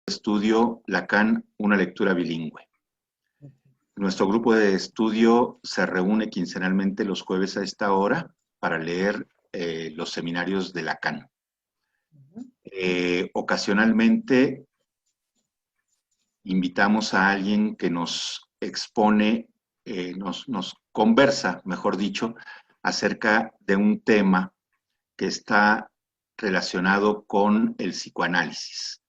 Estudio Lacan, una lectura bilingüe. Nuestro grupo de estudio se reúne quincenalmente los jueves a esta hora para leer los seminarios de Lacan. Ocasionalmente invitamos a alguien que nos expone, nos conversa, mejor dicho, acerca de un tema que está relacionado con el psicoanálisis.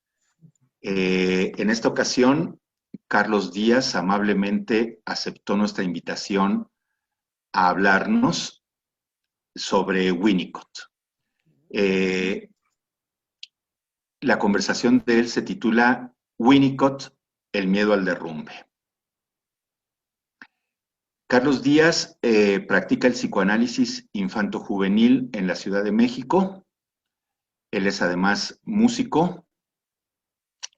En esta ocasión, Carlos Díaz amablemente aceptó nuestra invitación a hablarnos sobre Winnicott. La conversación de él se titula Winnicott, el miedo al derrumbe. Carlos Díaz practica el psicoanálisis infanto-juvenil en la Ciudad de México. Él es además músico,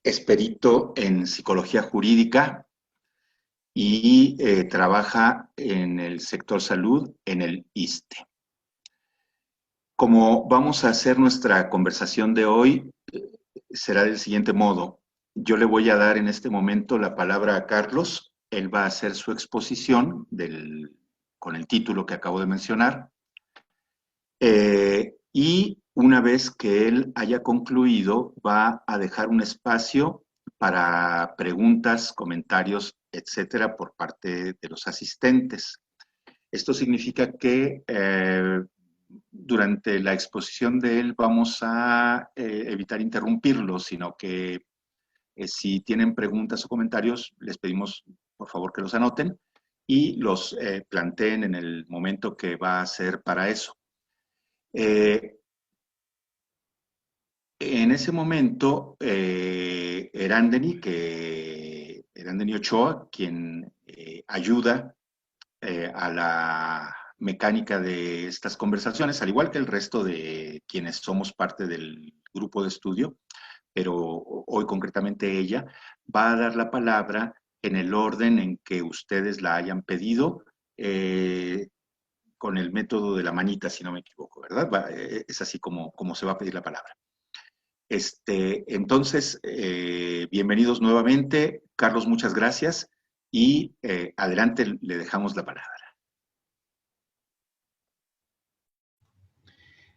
es perito en psicología jurídica y trabaja en el sector salud en el ISSSTE. Como vamos a hacer nuestra conversación de hoy, será del siguiente modo. Yo le voy a dar en este momento la palabra a Carlos. Él va a hacer su exposición con el título que acabo de mencionar. Y una vez que él haya concluido, va a dejar un espacio para preguntas, comentarios, etcétera, por parte de los asistentes. Esto significa que durante la exposición de él vamos a evitar interrumpirlo, sino que si tienen preguntas o comentarios, les pedimos por favor que los anoten y los planteen en el momento que va a ser para eso. En ese momento, Erándeni Ochoa, quien ayuda a la mecánica de estas conversaciones, al igual que el resto de quienes somos parte del grupo de estudio, pero hoy concretamente ella, va a dar la palabra en el orden en que ustedes la hayan pedido, con el método de la manita, si no me equivoco, ¿verdad? Es así como se va a pedir la palabra. Entonces, bienvenidos nuevamente. Carlos, muchas gracias. Y adelante le dejamos la palabra.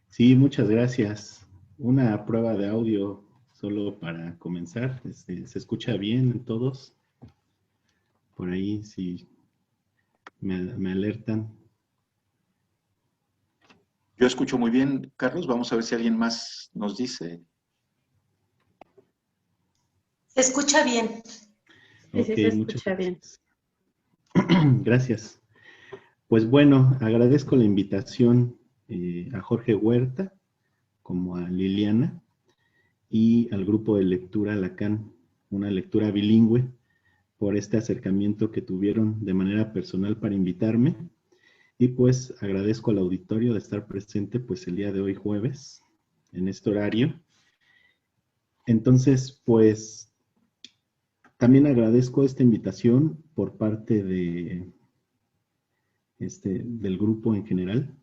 Sí, muchas gracias. Una prueba de audio solo para comenzar. ¿Se escucha bien en todos? Por ahí, si me alertan. Yo escucho muy bien, Carlos. Vamos a ver si alguien más nos dice. Se escucha bien. Ok, sí, se muchas escucha bien. gracias. Gracias. Pues bueno, agradezco la invitación a Jorge Huerta, como a Liliana, y al grupo de lectura Lacan, una lectura bilingüe, por este acercamiento que tuvieron de manera personal para invitarme. Y pues agradezco al auditorio de estar presente pues el día de hoy jueves, en este horario. Entonces, pues también agradezco esta invitación por parte del grupo en general,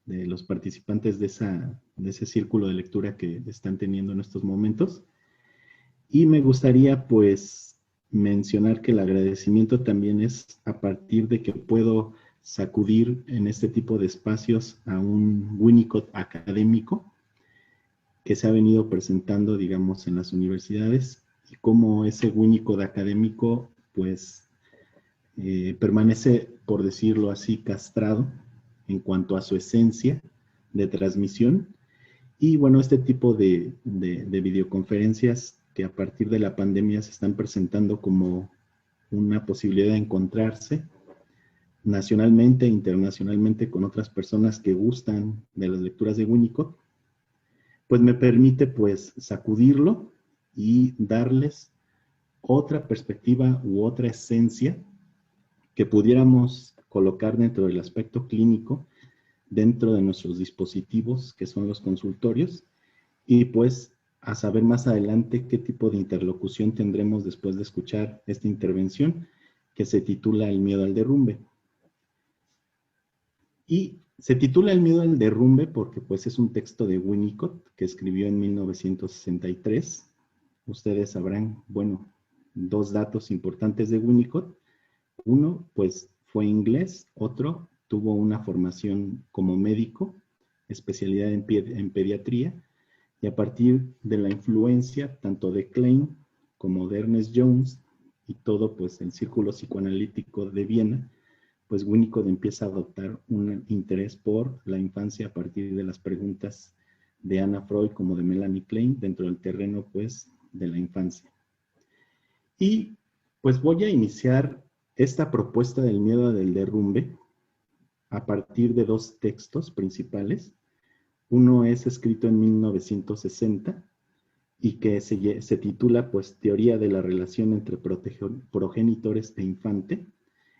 de los participantes de ese círculo de lectura que están teniendo en estos momentos. Y me gustaría pues mencionar que el agradecimiento también es a partir de que puedo sacudir en este tipo de espacios a un Winnicott académico que se ha venido presentando, digamos, en las universidades, y cómo ese Winnicott académico pues permanece, por decirlo así, castrado en cuanto a su esencia de transmisión. Y bueno, este tipo de videoconferencias que a partir de la pandemia se están presentando como una posibilidad de encontrarse nacionalmente e internacionalmente con otras personas que gustan de las lecturas de Winnicott, pues me permite pues sacudirlo y darles otra perspectiva u otra esencia que pudiéramos colocar dentro del aspecto clínico, dentro de nuestros dispositivos, que son los consultorios, y pues a saber más adelante qué tipo de interlocución tendremos después de escuchar esta intervención, que se titula El miedo al derrumbe. Y se titula El miedo al derrumbe porque pues es un texto de Winnicott que escribió en 1963, ustedes sabrán, bueno, dos datos importantes de Winnicott. Uno, pues fue inglés, otro tuvo una formación como médico, especialidad en pediatría, y a partir de la influencia tanto de Klein como de Ernest Jones y todo pues el círculo psicoanalítico de Viena, pues Winnicott empieza a adoptar un interés por la infancia a partir de las preguntas de Anna Freud como de Melanie Klein dentro del terreno pues de la infancia. Y pues voy a iniciar esta propuesta del miedo del derrumbe a partir de dos textos principales. Uno es escrito en 1960 y que se titula pues Teoría de la relación entre progenitores e infante,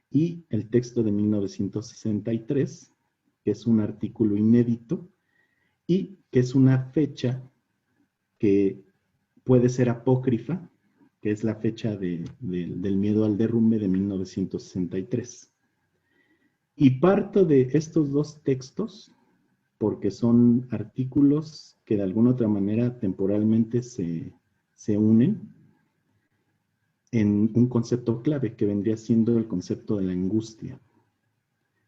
y el texto de 1963, que es un artículo inédito y que es una fecha que puede ser apócrifa, que es la fecha del miedo al derrumbe de 1963. Y parto de estos dos textos porque son artículos que de alguna otra manera temporalmente se unen en un concepto clave que vendría siendo el concepto de la angustia.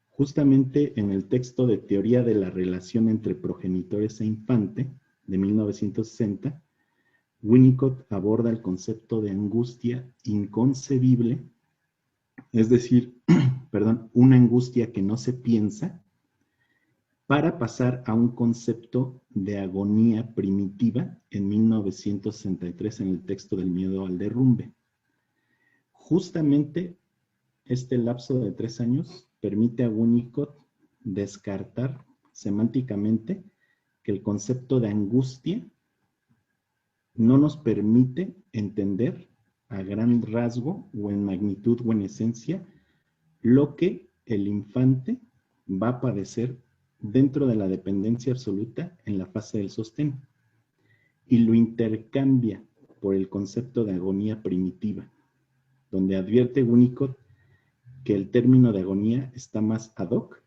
Justamente en el texto de Teoría de la relación entre progenitores e infante de 1960, Winnicott aborda el concepto de angustia inconcebible, es decir, perdón, una angustia que no se piensa, para pasar a un concepto de agonía primitiva en 1963 en el texto del miedo al derrumbe. Justamente este lapso de 3 años permite a Winnicott descartar semánticamente que el concepto de angustia no nos permite entender a gran rasgo o en magnitud o en esencia lo que el infante va a padecer dentro de la dependencia absoluta en la fase del sostén, y lo intercambia por el concepto de agonía primitiva, donde advierte Winnicott que el término de agonía está más ad hoc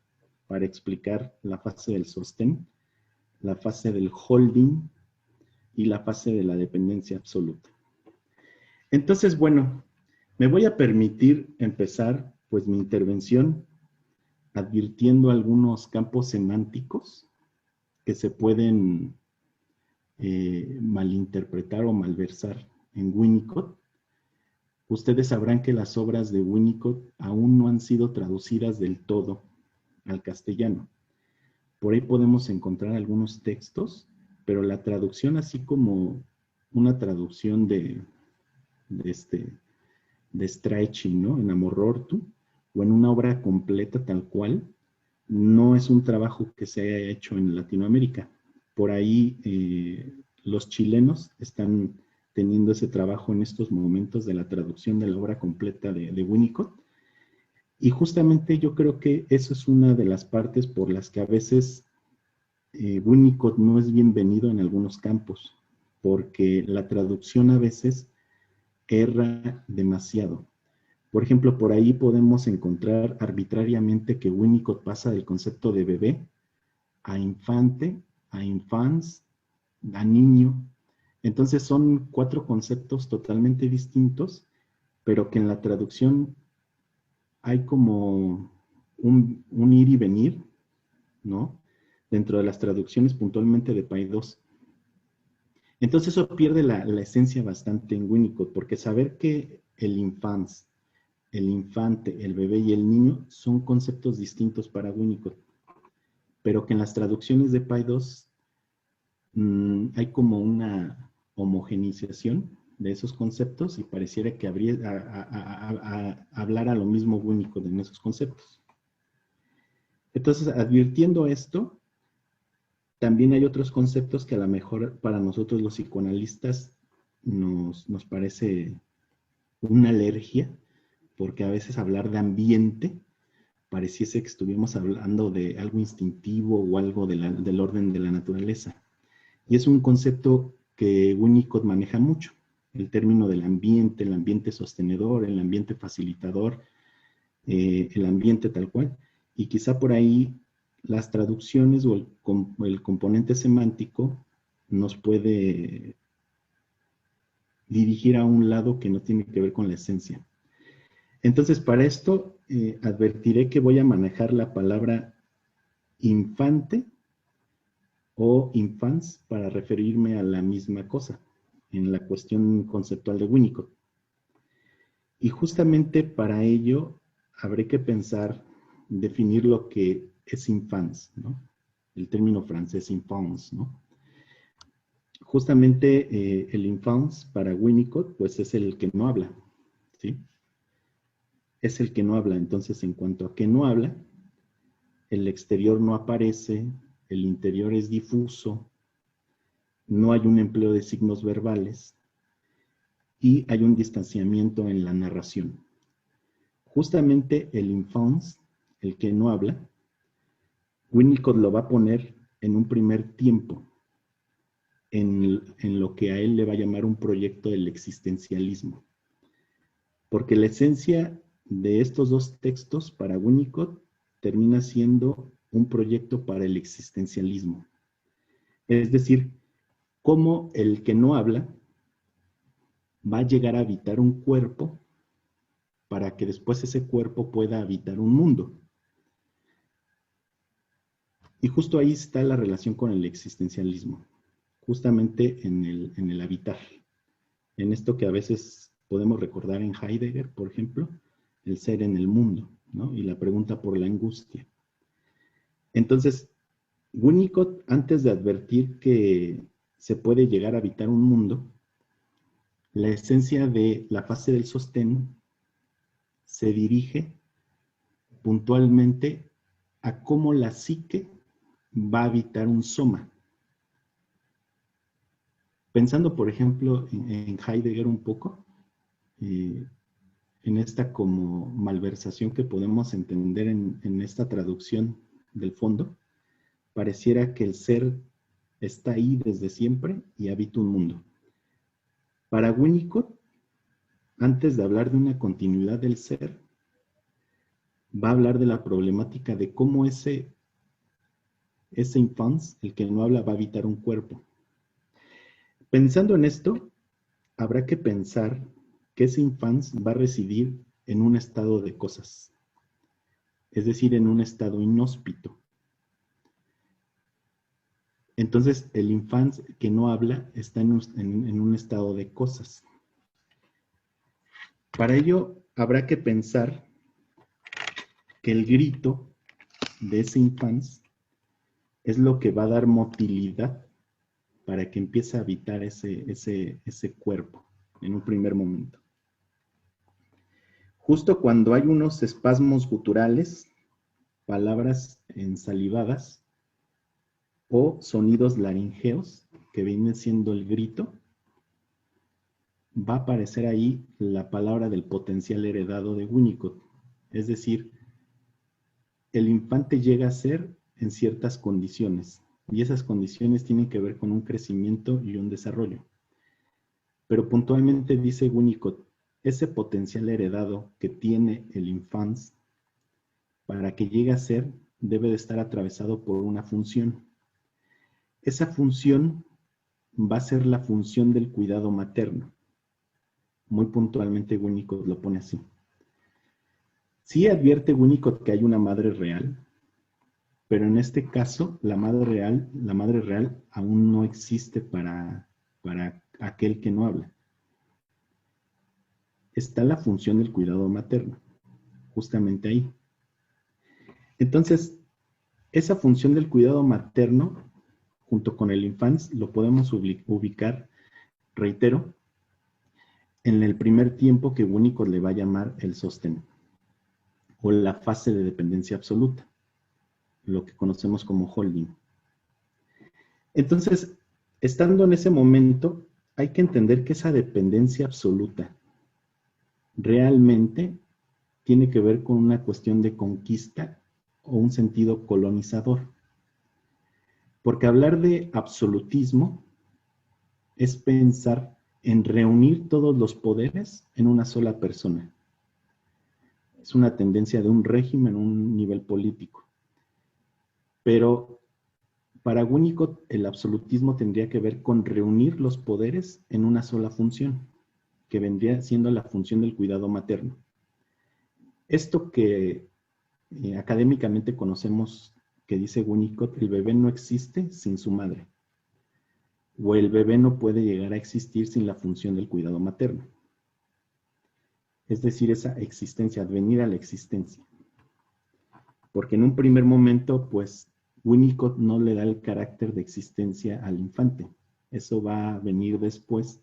para explicar la fase del sostén, la fase del holding y la fase de la dependencia absoluta. Entonces, bueno, me voy a permitir empezar pues mi intervención advirtiendo algunos campos semánticos que se pueden malinterpretar o malversar en Winnicott. Ustedes sabrán que las obras de Winnicott aún no han sido traducidas del todo al castellano. Por ahí podemos encontrar algunos textos, pero la traducción, así como una traducción de Strachey, ¿no? En Amor Ortu, o en una obra completa tal cual, no es un trabajo que se haya hecho en Latinoamérica. Por ahí los chilenos están teniendo ese trabajo en estos momentos de la traducción de la obra completa de Winnicott. Y justamente yo creo que eso es una de las partes por las que a veces Winnicott no es bienvenido en algunos campos, porque la traducción a veces erra demasiado. Por ejemplo, por ahí podemos encontrar arbitrariamente que Winnicott pasa del concepto de bebé a infante, a infans, a niño. Entonces son 4 conceptos totalmente distintos, pero que en la traducción hay como un ir y venir, ¿no? Dentro de las traducciones puntualmente de Paidós. Entonces eso pierde la esencia bastante en Winnicott, porque saber que el infans, el infante, el bebé y el niño son conceptos distintos para Winnicott, pero que en las traducciones de Paidós hay como una homogeneización de esos conceptos y pareciera que hablara lo mismo Winnicott en esos conceptos. Entonces, advirtiendo esto, también hay otros conceptos que a lo mejor para nosotros los psicoanalistas nos parece una alergia, porque a veces hablar de ambiente pareciese que estuviéramos hablando de algo instintivo o algo del orden de la naturaleza. Y es un concepto que Winnicott maneja mucho, el término del ambiente, el ambiente sostenedor, el ambiente facilitador, el ambiente tal cual. Y quizá por ahí las traducciones o el componente semántico nos puede dirigir a un lado que no tiene que ver con la esencia. Entonces, para esto, advertiré que voy a manejar la palabra infante o infans para referirme a la misma cosa en la cuestión conceptual de Winnicott. Y justamente para ello habré que pensar, definir lo que es infans, ¿no? El término francés infance, ¿no? Justamente el infans para Winnicott, pues es el que no habla, ¿sí? Es el que no habla. Entonces, en cuanto a que no habla, el exterior no aparece, el interior es difuso, no hay un empleo de signos verbales y hay un distanciamiento en la narración. Justamente el infans, el que no habla, Winnicott lo va a poner en un primer tiempo, en lo que a él le va a llamar un proyecto del existencialismo. Porque la esencia de estos dos textos para Winnicott termina siendo un proyecto para el existencialismo. Es decir, cómo el que no habla va a llegar a habitar un cuerpo para que después ese cuerpo pueda habitar un mundo. Y justo ahí está la relación con el existencialismo, justamente en el habitar, en esto que a veces podemos recordar en Heidegger, por ejemplo, el ser en el mundo, ¿no? Y la pregunta por la angustia. Entonces, Winnicott, antes de advertir que se puede llegar a habitar un mundo, la esencia de la fase del sostén se dirige puntualmente a cómo la psique va a habitar un soma. Pensando, por ejemplo, en Heidegger un poco, en esta como malversación que podemos entender en esta traducción del fondo, pareciera que el ser está ahí desde siempre y habita un mundo. Para Winnicott, antes de hablar de una continuidad del ser, va a hablar de la problemática de cómo ese infans, el que no habla, va a habitar un cuerpo. Pensando en esto, habrá que pensar que ese infans va a residir en un estado de cosas, es decir, en un estado inhóspito. Entonces, el infans que no habla está en un estado de cosas. Para ello, habrá que pensar que el grito de ese infans es lo que va a dar motilidad para que empiece a habitar ese cuerpo en un primer momento. Justo cuando hay unos espasmos guturales, palabras ensalivadas o sonidos laringeos, que viene siendo el grito, va a aparecer ahí la palabra del potencial heredado de Winnicott. Es decir, el infante llega a ser en ciertas condiciones, y esas condiciones tienen que ver con un crecimiento y un desarrollo. Pero puntualmente dice Winnicott, ese potencial heredado que tiene el infans, para que llegue a ser, debe de estar atravesado por una función. Esa función va a ser la función del cuidado materno. Muy puntualmente Winnicott lo pone así. Sí advierte Winnicott que hay una madre real, pero en este caso la madre real aún no existe para aquel que no habla. Está la función del cuidado materno, justamente ahí. Entonces, esa función del cuidado materno, junto con el infans, lo podemos ubicar, reitero, en el primer tiempo que Winnicott le va a llamar el sostén, o la fase de dependencia absoluta, lo que conocemos como holding. Entonces, estando en ese momento, hay que entender que esa dependencia absoluta realmente tiene que ver con una cuestión de conquista o un sentido colonizador. Porque hablar de absolutismo es pensar en reunir todos los poderes en una sola persona. Es una tendencia de un régimen, un nivel político. Pero para Winnicott el absolutismo tendría que ver con reunir los poderes en una sola función. que vendría siendo la función del cuidado materno. Esto que académicamente conocemos, que dice Winnicott, el bebé no existe sin su madre, o el bebé no puede llegar a existir sin la función del cuidado materno. Es decir, esa existencia, advenir a la existencia. Porque en un primer momento, pues, Winnicott no le da el carácter de existencia al infante. Eso va a venir después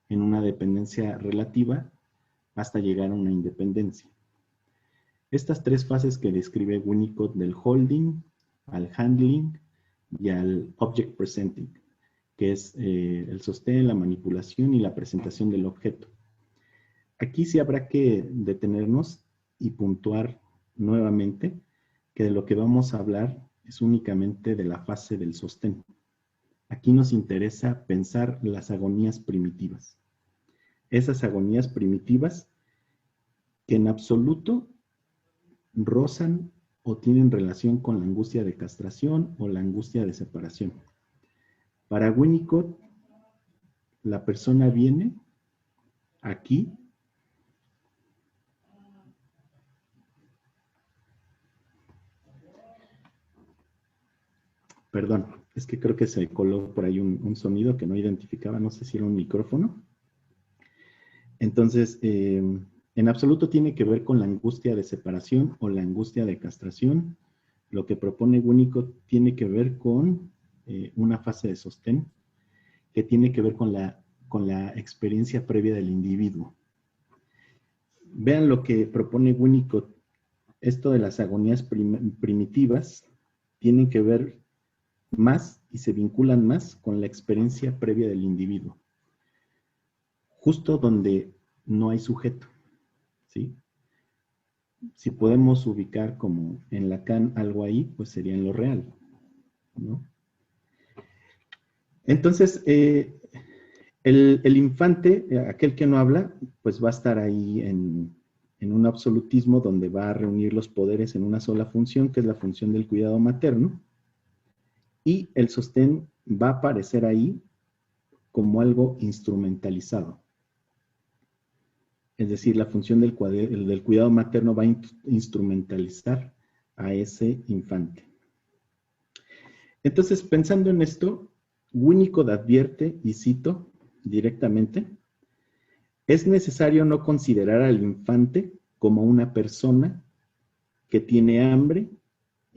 en una dependencia relativa hasta llegar a una independencia. Estas tres fases que describe Winnicott del holding, al handling y al object presenting, que es el sostén, la manipulación y la presentación del objeto. Aquí sí habrá que detenernos y puntuar nuevamente que de lo que vamos a hablar es únicamente de la fase del sostén. Aquí nos interesa pensar las agonías primitivas. Esas agonías primitivas que en absoluto rozan o tienen relación con la angustia de castración o la angustia de separación. Para Winnicott, la persona viene aquí perdón, es que creo que se coló por ahí un sonido que no identificaba, no sé si era un micrófono. Entonces, en absoluto tiene que ver con la angustia de separación o la angustia de castración. Lo que propone Winnicott tiene que ver con una fase de sostén que tiene que ver con la experiencia previa del individuo. Vean lo que propone Winnicott. Esto de las agonías primitivas tienen que ver más y se vinculan más con la experiencia previa del individuo. Justo donde no hay sujeto, ¿sí? Si podemos ubicar como en Lacan algo ahí, pues sería en lo real, ¿no? Entonces, el infante, aquel que no habla, pues va a estar ahí en un absolutismo donde va a reunir los poderes en una sola función, que es la función del cuidado materno, y el sostén va a aparecer ahí como algo instrumentalizado. Es decir, la función del cuidado materno va a instrumentalizar a ese infante. Entonces, pensando en esto, Winnicott advierte, y cito directamente, es necesario no considerar al infante como una persona que tiene hambre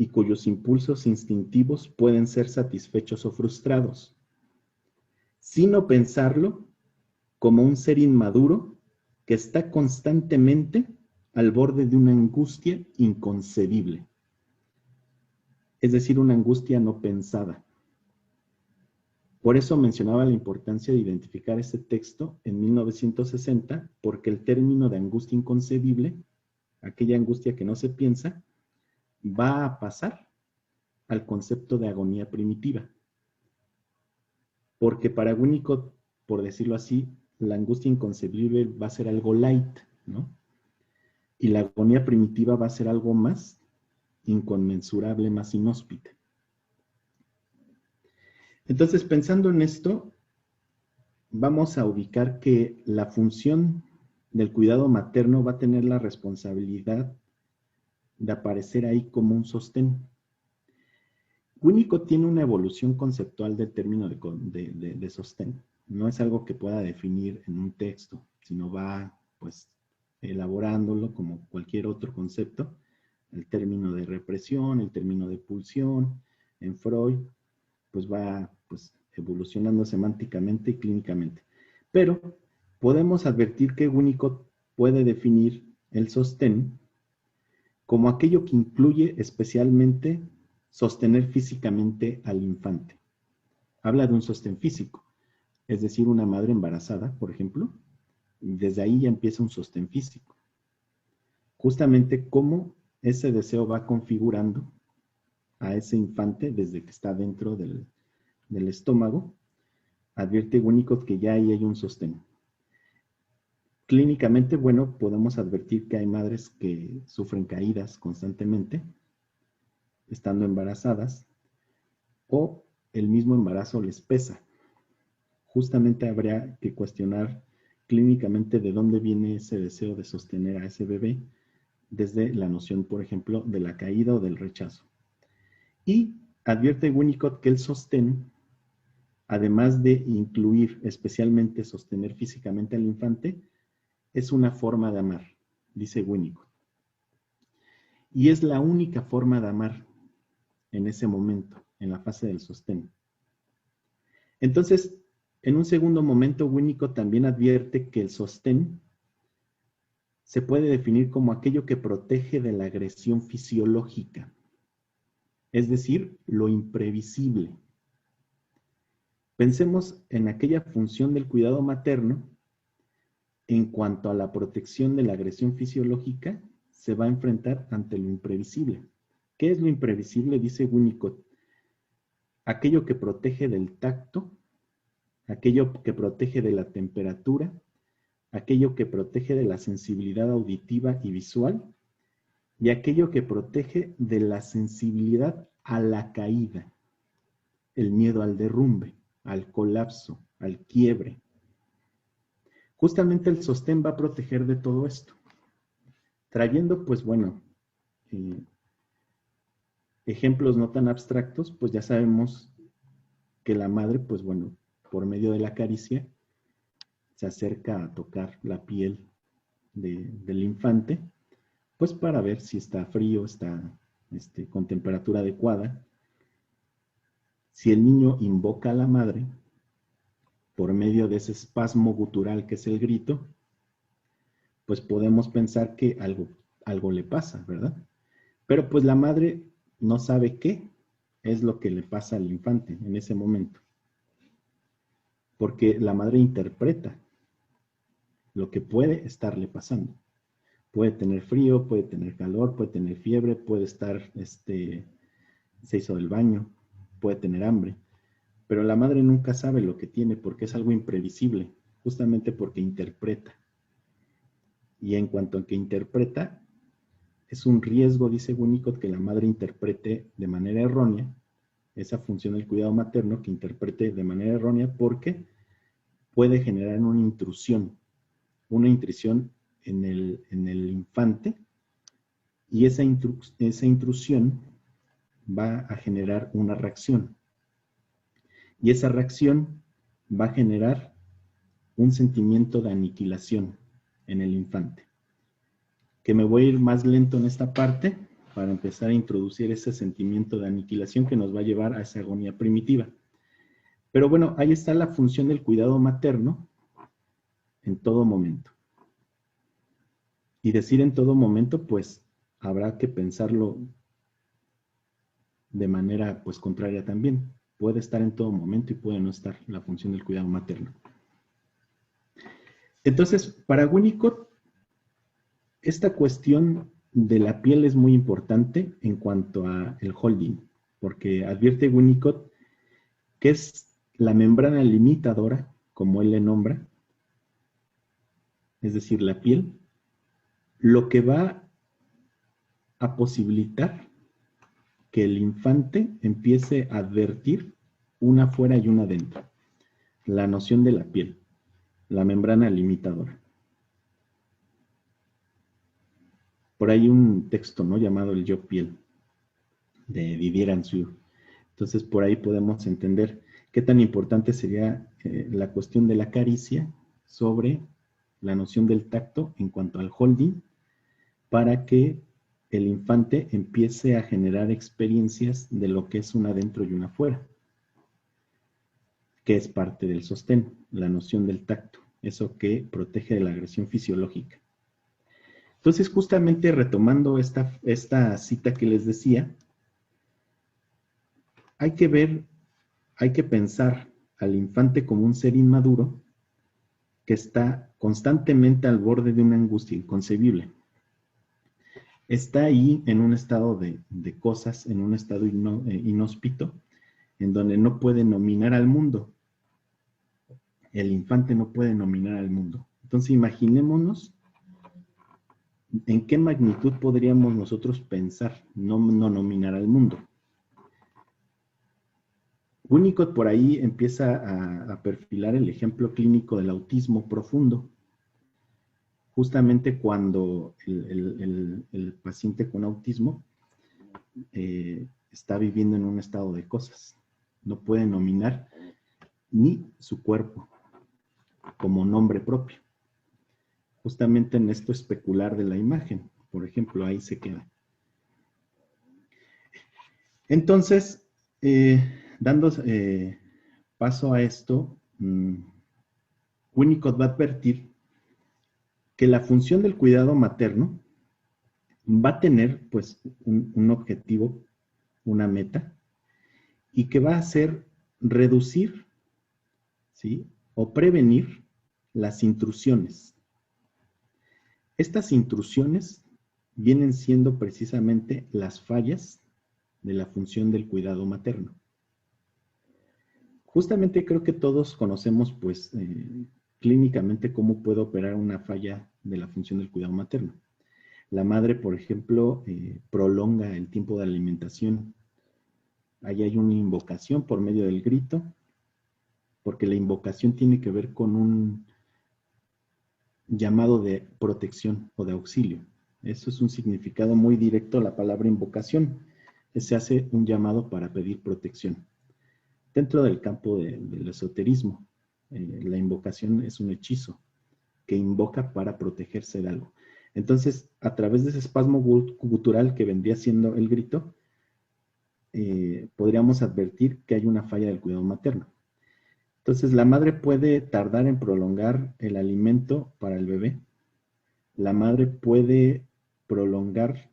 y cuyos impulsos instintivos pueden ser satisfechos o frustrados, sino pensarlo como un ser inmaduro que está constantemente al borde de una angustia inconcebible. Es decir, una angustia no pensada. Por eso mencionaba la importancia de identificar ese texto en 1960, porque el término de angustia inconcebible, aquella angustia que no se piensa, va a pasar al concepto de agonía primitiva. Porque para Winnicott, por decirlo así, la angustia inconcebible va a ser algo light, ¿no? Y la agonía primitiva va a ser algo más inconmensurable, más inhóspita. Entonces, pensando en esto, vamos a ubicar que la función del cuidado materno va a tener la responsabilidad de aparecer ahí como un sostén. Winnicott tiene una evolución conceptual del término de sostén. No es algo que pueda definir en un texto, sino va, pues, elaborándolo como cualquier otro concepto. El término de represión, el término de pulsión, en Freud, pues va, pues, evolucionando semánticamente y clínicamente. Pero podemos advertir que Winnicott puede definir el sostén como aquello que incluye especialmente sostener físicamente al infante. Habla de un sostén físico, es decir, una madre embarazada, por ejemplo, desde ahí ya empieza un sostén físico. Justamente cómo ese deseo va configurando a ese infante desde que está dentro del estómago, advierte Winnicott que ya ahí hay un sostén. Clínicamente, bueno, podemos advertir que hay madres que sufren caídas constantemente, estando embarazadas, o el mismo embarazo les pesa. Justamente habría que cuestionar clínicamente de dónde viene ese deseo de sostener a ese bebé, desde la noción, por ejemplo, de la caída o del rechazo. Y advierte Winnicott que el sostén, además de incluir especialmente sostener físicamente al infante, es una forma de amar, dice Winnicott. Y es la única forma de amar en ese momento, en la fase del sostén. Entonces, en un segundo momento, Winnicott también advierte que el sostén se puede definir como aquello que protege de la agresión fisiológica, es decir, lo imprevisible. Pensemos en aquella función del cuidado materno en cuanto a la protección de la agresión fisiológica, se va a enfrentar ante lo imprevisible. ¿Qué es lo imprevisible? Dice Winnicott. Aquello que protege del tacto, aquello que protege de la temperatura, aquello que protege de la sensibilidad auditiva y visual, y aquello que protege de la sensibilidad a la caída, el miedo al derrumbe, al colapso, al quiebre. Justamente el sostén va a proteger de todo esto, trayendo, pues bueno, ejemplos no tan abstractos, pues ya sabemos que la madre, pues bueno, por medio de la caricia, se acerca a tocar la piel del infante, pues para ver si está frío, está con temperatura adecuada. Si el niño invoca a la madre, por medio de ese espasmo gutural que es el grito, pues podemos pensar que algo le pasa, ¿verdad? Pero pues la madre no sabe qué es lo que le pasa al infante en ese momento, porque la madre interpreta lo que puede estarle pasando. Puede tener frío, puede tener calor, puede tener fiebre, puede estar, se hizo del baño, puede tener hambre. Pero la madre nunca sabe lo que tiene porque es algo imprevisible, justamente porque interpreta. Y en cuanto a que interpreta, es un riesgo, dice Winnicott, que la madre interprete de manera errónea esa función del cuidado materno, que interprete de manera errónea porque puede generar una intrusión en el infante, y esa intrusión va a generar una reacción. Y esa reacción va a generar un sentimiento de aniquilación en el infante. Que me voy a ir más lento en esta parte para empezar a introducir ese sentimiento de aniquilación que nos va a llevar a esa agonía primitiva. Pero bueno, ahí está la función del cuidado materno en todo momento. Y decir en todo momento, pues habrá que pensarlo de manera pues contraria también. Puede estar en todo momento y puede no estar la función del cuidado materno. Entonces, para Winnicott, esta cuestión de la piel es muy importante en cuanto a el holding, porque advierte Winnicott que es la membrana limitadora, como él le nombra, es decir, la piel, lo que va a posibilitar que el infante empiece a advertir una afuera y una adentro. La noción de la piel, la membrana limitadora. Por ahí un texto, ¿no?, llamado El yo piel, de Didier Ansur. Entonces, por ahí podemos entender qué tan importante sería la cuestión de la caricia sobre la noción del tacto en cuanto al holding, para que el infante empiece a generar experiencias de lo que es una adentro y una afuera, que es parte del sostén, la noción del tacto, eso que protege de la agresión fisiológica. Entonces, justamente retomando esta cita que les decía, hay que pensar al infante como un ser inmaduro que está constantemente al borde de una angustia inconcebible. Está ahí en un estado de cosas, en un estado inhóspito, en donde no puede nominar al mundo. El infante no puede nominar al mundo. Entonces, imaginémonos en qué magnitud podríamos nosotros pensar no nominar al mundo. Winnicott por ahí empieza a perfilar el ejemplo clínico del autismo profundo, justamente cuando el paciente con autismo está viviendo en un estado de cosas. No puede nominar ni su cuerpo como nombre propio. Justamente en esto especular de la imagen, por ejemplo, ahí se queda. Entonces, dando paso a esto, Winnicott va a advertir que la función del cuidado materno va a tener pues un objetivo, una meta, y que va a ser reducir, ¿sí?, o prevenir las intrusiones. Estas intrusiones vienen siendo precisamente las fallas de la función del cuidado materno. Justamente creo que todos conocemos pues clínicamente cómo puede operar una falla de la función del cuidado materno. La madre, por ejemplo, prolonga el tiempo de alimentación. Ahí hay una invocación por medio del grito, porque la invocación tiene que ver con un llamado de protección o de auxilio. Eso es un significado muy directo a la palabra invocación. Se hace un llamado para pedir protección. Dentro del campo del esoterismo, la invocación es un hechizo que invoca para protegerse de algo. Entonces, a través de ese espasmo gutural que vendría siendo el grito, podríamos advertir que hay una falla del cuidado materno. Entonces, la madre puede tardar en prolongar el alimento para el bebé. La madre puede prolongar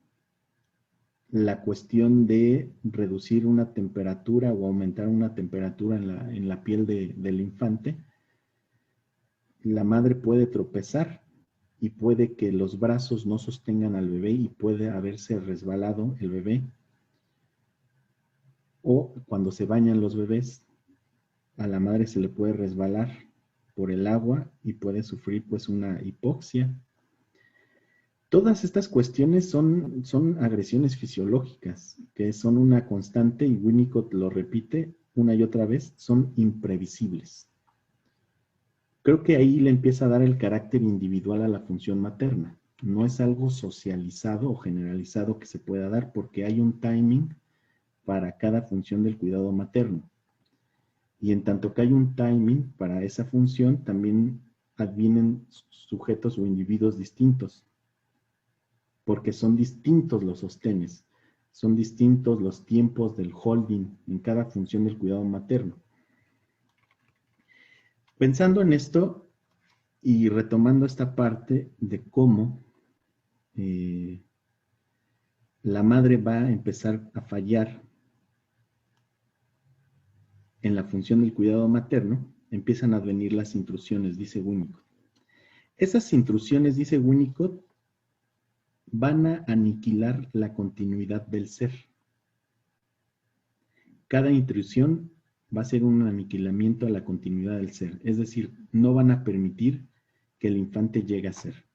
la cuestión de reducir una temperatura o aumentar una temperatura en la piel del infante. La madre puede tropezar y puede que los brazos no sostengan al bebé y puede haberse resbalado el bebé. O cuando se bañan los bebés, a la madre se le puede resbalar por el agua y puede sufrir pues una hipoxia. Todas estas cuestiones son agresiones fisiológicas, que son una constante, y Winnicott lo repite una y otra vez, son imprevisibles. Creo que ahí le empieza a dar el carácter individual a la función materna. No es algo socializado o generalizado que se pueda dar, porque hay un timing para cada función del cuidado materno. Y en tanto que hay un timing para esa función, también advienen sujetos o individuos distintos, porque son distintos los sostenes, son distintos los tiempos del holding en cada función del cuidado materno. Pensando en esto y retomando esta parte de cómo la madre va a empezar a fallar en la función del cuidado materno, empiezan a venir las intrusiones, dice Winnicott. Esas intrusiones, dice Winnicott, van a aniquilar la continuidad del ser. Cada intrusión va a ser un aniquilamiento a la continuidad del ser, es decir, no van a permitir que el infante llegue a ser.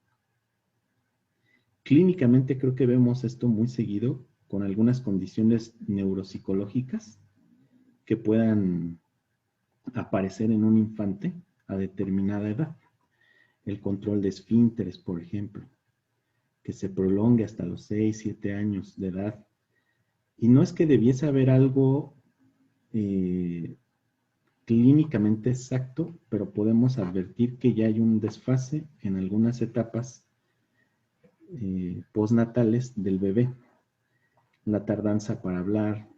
Clínicamente creo que vemos esto muy seguido con algunas condiciones neuropsicológicas que puedan aparecer en un infante a determinada edad. El control de esfínteres, por ejemplo, que se prolongue hasta los 6, 7 años de edad. Y no es que debiese haber algo clínicamente exacto, pero podemos advertir que ya hay un desfase en algunas etapas postnatales del bebé. La tardanza para hablar,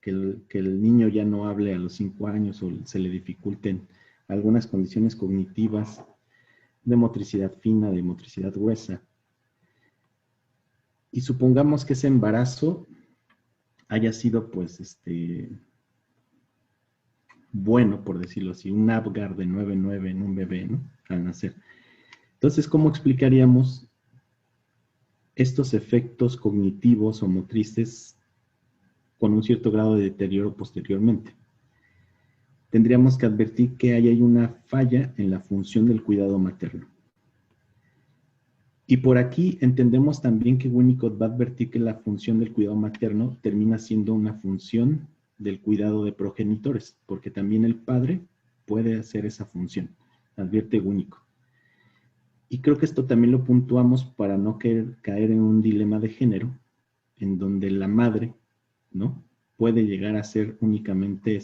que el niño ya no hable a los 5 años o se le dificulten algunas condiciones cognitivas de motricidad fina, de motricidad gruesa. Y supongamos que ese embarazo haya sido, pues, bueno, por decirlo así, un Apgar de 9,9 en un bebé, ¿no?, al nacer. Entonces, ¿cómo explicaríamos estos efectos cognitivos o motrices con un cierto grado de deterioro posteriormente? Tendríamos que advertir que ahí hay una falla en la función del cuidado materno. Y por aquí entendemos también que Winnicott va a advertir que la función del cuidado materno termina siendo una función del cuidado de progenitores, porque también el padre puede hacer esa función, advierte Winnicott. Y creo que esto también lo puntuamos para no caer en un dilema de género, en donde la madre, ¿no?, puede llegar a ser únicamente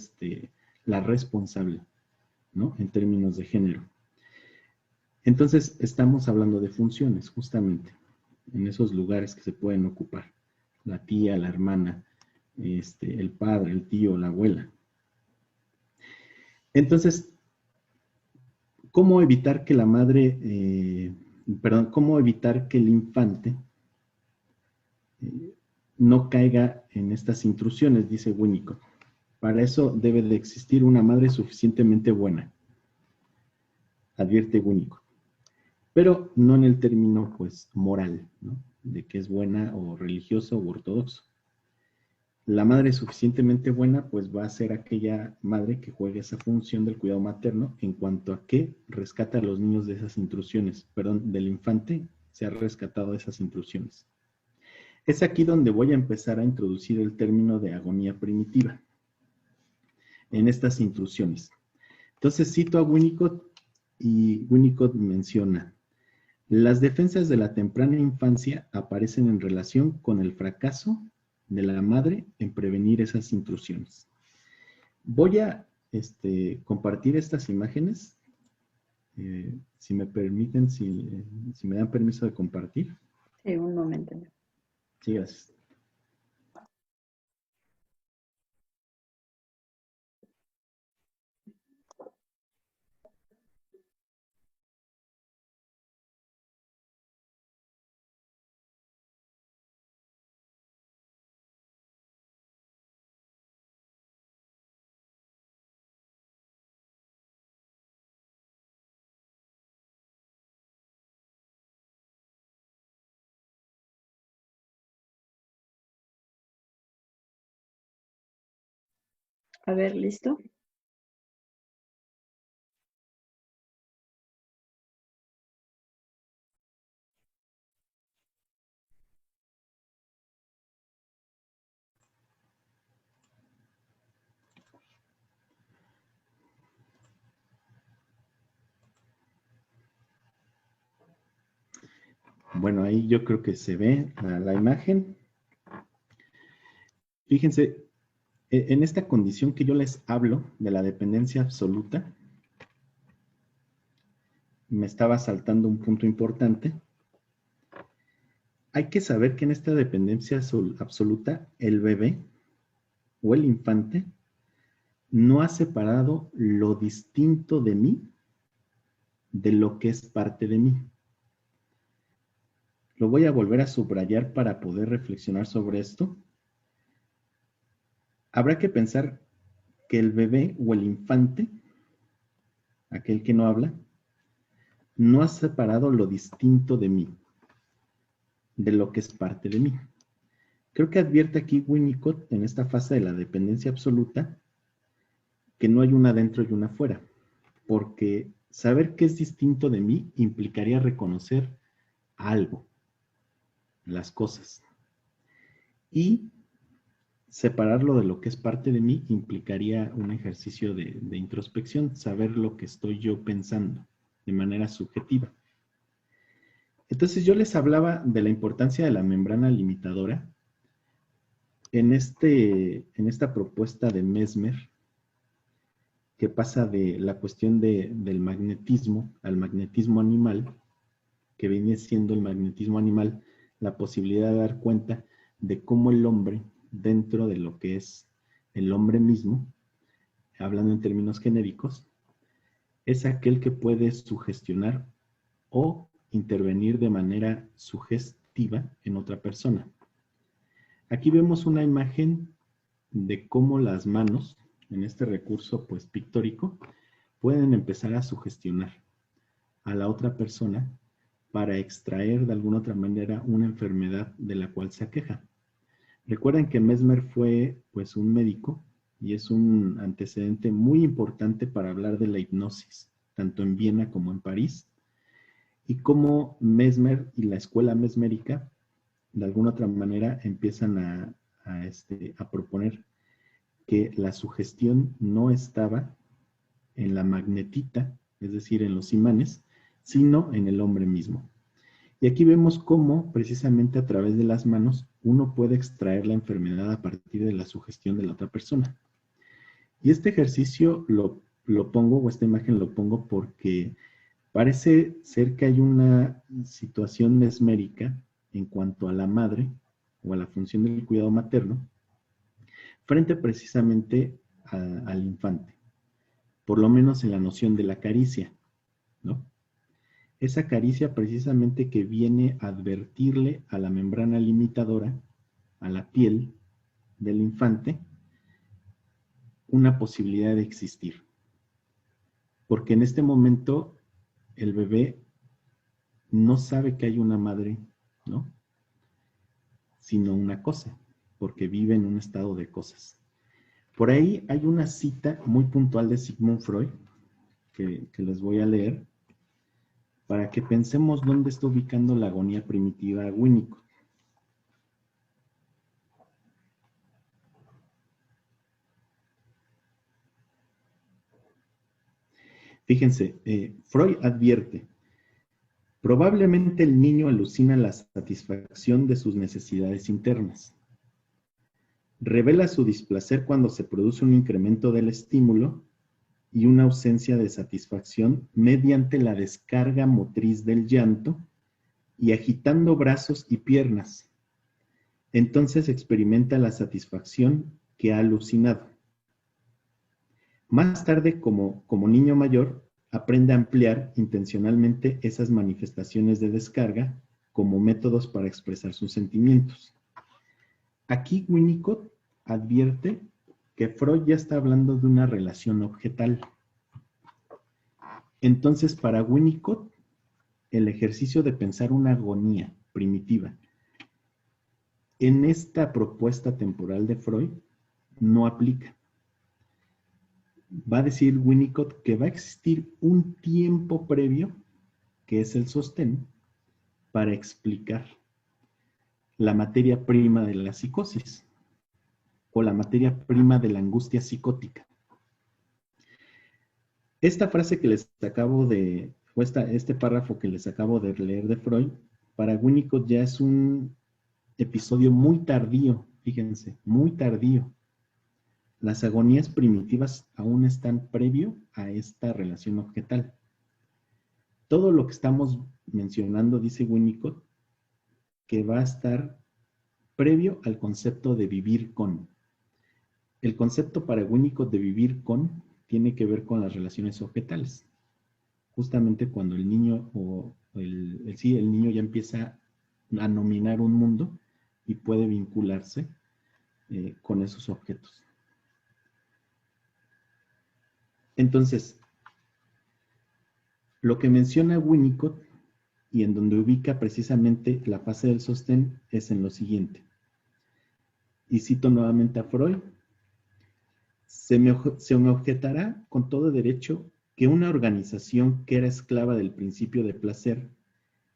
la responsable, ¿no?, en términos de género. Entonces, estamos hablando de funciones, justamente, en esos lugares que se pueden ocupar. La tía, la hermana, el padre, el tío, la abuela. Entonces, ¿cómo evitar que la madre, cómo evitar que el infante no caiga en estas intrusiones? Dice Winnicott. Para eso debe de existir una madre suficientemente buena, advierte Winnicott. Pero no en el término, pues, moral, ¿no?, de que es buena o religiosa o ortodoxa. La madre suficientemente buena, pues va a ser aquella madre que juegue esa función del cuidado materno en cuanto a que rescata a los niños de esas intrusiones, perdón, del infante se ha rescatado de esas intrusiones. Es aquí donde voy a empezar a introducir el término de agonía primitiva en estas intrusiones. Entonces cito a Winnicott y Winnicott menciona: las defensas de la temprana infancia aparecen en relación con el fracaso de la madre en prevenir esas intrusiones. Voy a compartir estas imágenes, si me permiten, si me dan permiso de compartir. Sí, un momento. Sí, gracias. A ver, ¿listo? Bueno, ahí yo creo que se ve la imagen. Fíjense, en esta condición que yo les hablo de la dependencia absoluta, me estaba saltando un punto importante. Hay que saber que en esta dependencia absoluta, el bebé o el infante no ha separado lo distinto de mí de lo que es parte de mí. Lo voy a volver a subrayar para poder reflexionar sobre esto. Habrá que pensar que el bebé o el infante, aquel que no habla, no ha separado lo distinto de mí, de lo que es parte de mí. Creo que advierte aquí Winnicott en esta fase de la dependencia absoluta que no hay una dentro y una fuera, porque saber qué es distinto de mí implicaría reconocer algo, las cosas. Y separarlo de lo que es parte de mí implicaría un ejercicio de introspección, saber lo que estoy yo pensando de manera subjetiva. Entonces yo les hablaba de la importancia de la membrana limitadora en esta propuesta de Mesmer, que pasa de la cuestión del magnetismo al magnetismo animal, que viene siendo el magnetismo animal la posibilidad de dar cuenta de cómo el hombre, dentro de lo que es el hombre mismo, hablando en términos genéricos, es aquel que puede sugestionar o intervenir de manera sugestiva en otra persona. Aquí vemos una imagen de cómo las manos, en este recurso pues pictórico, pueden empezar a sugestionar a la otra persona para extraer de alguna otra manera una enfermedad de la cual se aqueja. Recuerden que Mesmer fue pues un médico y es un antecedente muy importante para hablar de la hipnosis, tanto en Viena como en París, y cómo Mesmer y la escuela mesmérica de alguna otra manera empiezan a proponer que la sugestión no estaba en la magnetita, es decir, en los imanes, sino en el hombre mismo. Y aquí vemos cómo, precisamente a través de las manos, uno puede extraer la enfermedad a partir de la sugestión de la otra persona. Y este ejercicio lo pongo, o esta imagen lo pongo porque parece ser que hay una situación mesmérica en cuanto a la madre o a la función del cuidado materno frente precisamente al infante, por lo menos en la noción de la caricia, ¿no? Esa caricia precisamente que viene a advertirle a la membrana limitadora, a la piel del infante, una posibilidad de existir. Porque en este momento el bebé no sabe que hay una madre, ¿no? Sino una cosa, porque vive en un estado de cosas. Por ahí hay una cita muy puntual de Sigmund Freud, que les voy a leer, para que pensemos dónde está ubicando la agonía primitiva a Winnicott. Fíjense, Freud advierte, probablemente el niño alucina la satisfacción de sus necesidades internas. Revela su displacer cuando se produce un incremento del estímulo y una ausencia de satisfacción mediante la descarga motriz del llanto y agitando brazos y piernas. Entonces experimenta la satisfacción que ha alucinado. Más tarde, como niño mayor, aprende a ampliar intencionalmente esas manifestaciones de descarga como métodos para expresar sus sentimientos. Aquí Winnicott advierte que Freud ya está hablando de una relación objetal. Entonces, para Winnicott, el ejercicio de pensar una agonía primitiva en esta propuesta temporal de Freud no aplica. Va a decir Winnicott que va a existir un tiempo previo, que es el sostén, para explicar la materia prima de la psicosis o la materia prima de la angustia psicótica. Esta frase que les acabo de, o este párrafo que les acabo de leer de Freud, para Winnicott ya es un episodio muy tardío, fíjense, muy tardío. Las agonías primitivas aún están previo a esta relación objetal. Todo lo que estamos mencionando, dice Winnicott, que va a estar previo al concepto de vivir con. El concepto para Winnicott de vivir con tiene que ver con las relaciones objetales. Justamente cuando el niño el niño ya empieza a nominar un mundo y puede vincularse con esos objetos. Entonces, lo que menciona Winnicott y en donde ubica precisamente la fase del sostén es en lo siguiente. Y cito nuevamente a Freud. Se me objetará con todo derecho que una organización que era esclava del principio de placer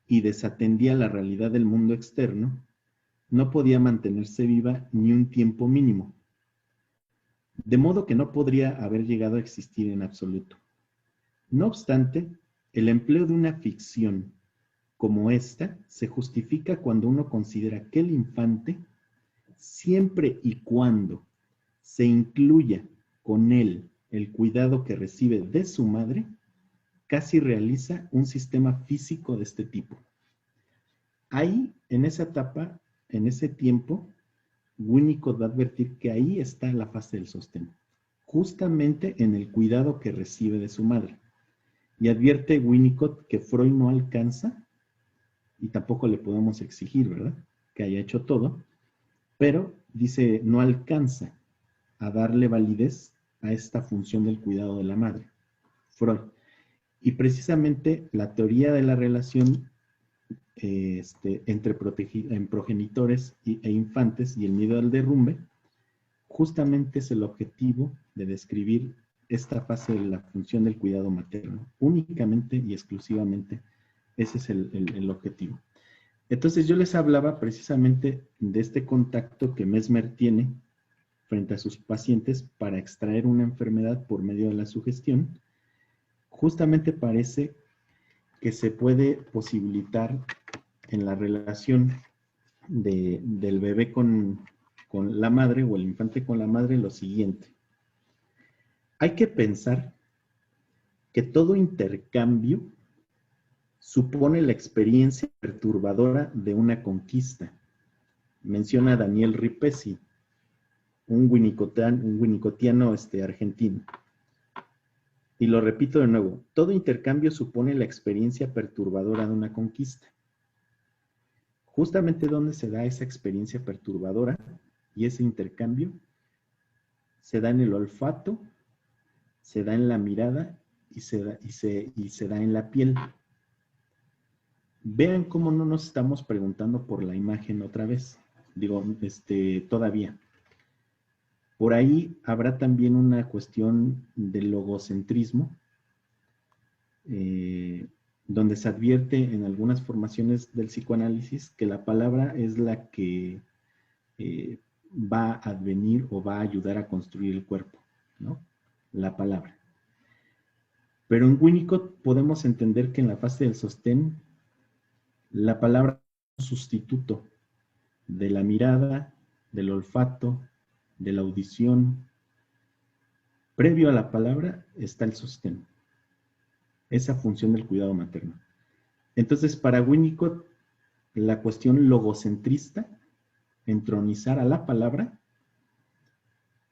y desatendía la realidad del mundo externo, no podía mantenerse viva ni un tiempo mínimo, de modo que no podría haber llegado a existir en absoluto. No obstante, el empleo de una ficción como esta se justifica cuando uno considera que el infante, siempre y cuando se incluya con él el cuidado que recibe de su madre, casi realiza un sistema físico de este tipo. Ahí, en esa etapa, en ese tiempo, Winnicott va a advertir que ahí está la fase del sostén, justamente en el cuidado que recibe de su madre. Y advierte Winnicott que Freud no alcanza, y tampoco le podemos exigir, ¿verdad?, que haya hecho todo, pero dice, no alcanza a darle validez a esta función del cuidado de la madre, Freud. Y precisamente la teoría de la relación entre progenitores e infantes y el miedo al derrumbe, justamente es el objetivo de describir esta fase de la función del cuidado materno. Únicamente y exclusivamente ese es el objetivo. Entonces yo les hablaba precisamente de este contacto que Mesmer tiene frente a sus pacientes para extraer una enfermedad por medio de la sugestión. Justamente parece que se puede posibilitar en la relación del bebé con la madre o el infante con la madre lo siguiente. Hay que pensar que todo intercambio supone la experiencia perturbadora de una conquista. Menciona Daniel Ripesi, un winnicottiano argentino. Y lo repito de nuevo, todo intercambio supone la experiencia perturbadora de una conquista. Justamente donde se da esa experiencia perturbadora y ese intercambio, se da en el olfato, se da en la mirada y se da en la piel. Vean cómo no nos estamos preguntando por la imagen otra vez. Digo, todavía. Por ahí habrá también una cuestión del logocentrismo, donde se advierte en algunas formaciones del psicoanálisis que la palabra es la que va a advenir o va a ayudar a construir el cuerpo, ¿no? La palabra. Pero en Winnicott podemos entender que en la fase del sostén, la palabra es un sustituto de la mirada, del olfato, de la audición. Previo a la palabra está el sostén. Esa función del cuidado materno. Entonces, para Winnicott, la cuestión logocentrista, entronizar a la palabra,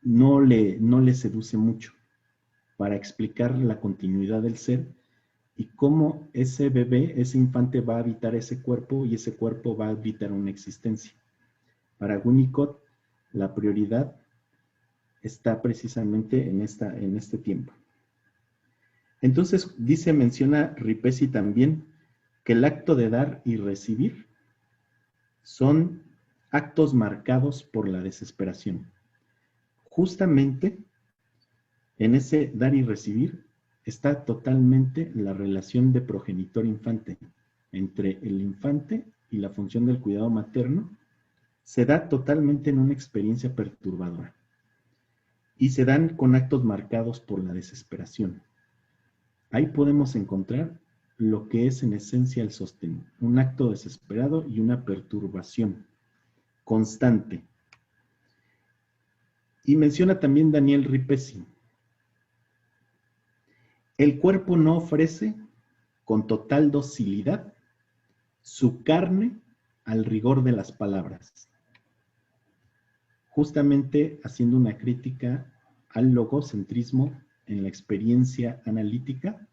no le seduce mucho para explicar la continuidad del ser y cómo ese bebé, ese infante va a habitar ese cuerpo y ese cuerpo va a habitar una existencia. Para Winnicott, la prioridad está precisamente en este tiempo. Entonces, menciona Ripesi también que el acto de dar y recibir son actos marcados por la desesperación. Justamente en ese dar y recibir está totalmente la relación de progenitor-infante. Entre el infante y la función del cuidado materno se da totalmente en una experiencia perturbadora. Y se dan con actos marcados por la desesperación. Ahí podemos encontrar lo que es en esencia el sostén, un acto desesperado y una perturbación constante. Y menciona también Daniel Ripesi, el cuerpo no ofrece con total docilidad su carne al rigor de las palabras. Justamente haciendo una crítica al logocentrismo en la experiencia analítica,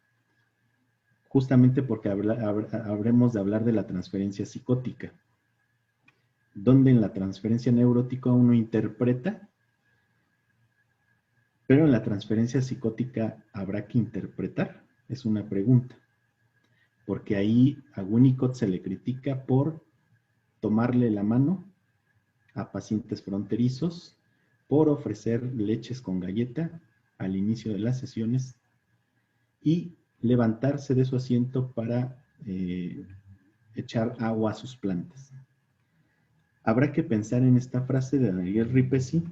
justamente porque habremos de hablar de la transferencia psicótica, donde en la transferencia neurótica uno interpreta, pero en la transferencia psicótica habrá que interpretar, es una pregunta, porque ahí a Winnicott se le critica por tomarle la mano a pacientes fronterizos, por ofrecer leches con galleta al inicio de las sesiones y levantarse de su asiento para echar agua a sus plantas. Habrá que pensar en esta frase de Daniel Ripesi,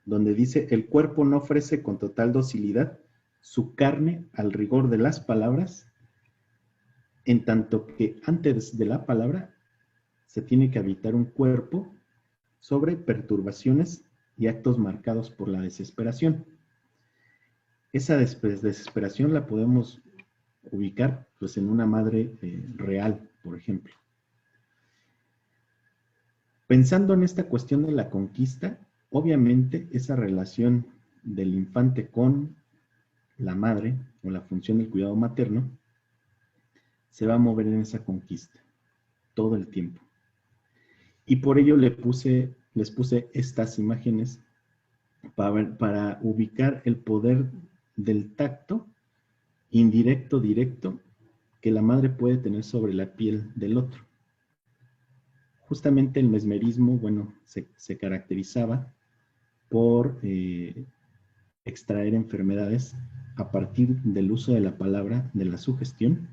donde dice, el cuerpo no ofrece con total docilidad su carne al rigor de las palabras, en tanto que antes de la palabra se tiene que habitar un cuerpo sobre perturbaciones y actos marcados por la desesperación. Esa desesperación la podemos ubicar pues, en una madre real, por ejemplo. Pensando en esta cuestión de la conquista, obviamente esa relación del infante con la madre o la función del cuidado materno se va a mover en esa conquista todo el tiempo. Y por ello les puse estas imágenes para ubicar el poder del tacto indirecto, directo, que la madre puede tener sobre la piel del otro. Justamente el mesmerismo, bueno, se caracterizaba por extraer enfermedades a partir del uso de la palabra, de la sugestión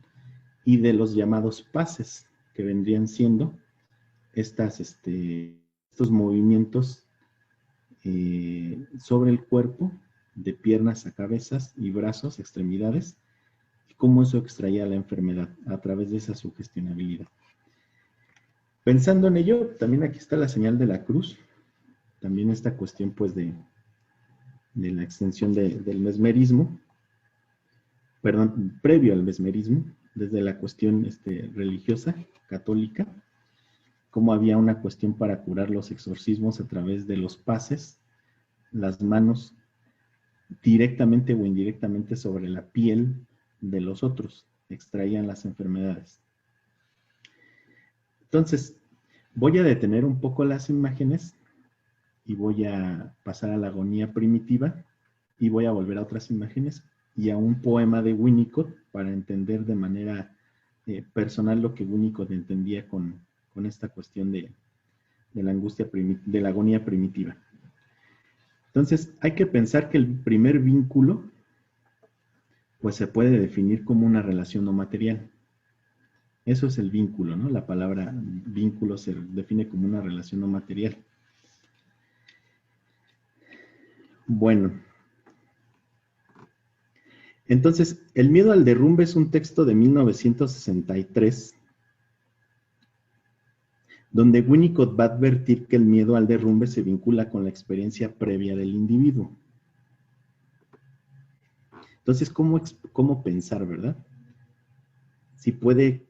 y de los llamados pases, que vendrían siendo estos movimientos sobre el cuerpo, de piernas a cabezas y brazos, extremidades, cómo eso extraía la enfermedad a través de esa sugestionabilidad. Pensando en ello, también aquí está la señal de la cruz, también esta cuestión pues de la extensión del mesmerismo, perdón, previo al mesmerismo, desde la cuestión religiosa, católica, cómo había una cuestión para curar los exorcismos a través de los pases, las manos, directamente o indirectamente sobre la piel de los otros, extraían las enfermedades. Entonces, voy a detener un poco las imágenes y voy a pasar a la agonía primitiva y voy a volver a otras imágenes y a un poema de Winnicott para entender de manera personal lo que Winnicott entendía con esta cuestión de la angustia, de la agonía primitiva. Entonces, hay que pensar que el primer vínculo, pues se puede definir como una relación no material. Eso es el vínculo, ¿no? La palabra vínculo se define como una relación no material. Bueno. Entonces, El miedo al derrumbe es un texto de 1963, donde Winnicott va a advertir que el miedo al derrumbe se vincula con la experiencia previa del individuo. Entonces, ¿cómo pensar, verdad? Si puede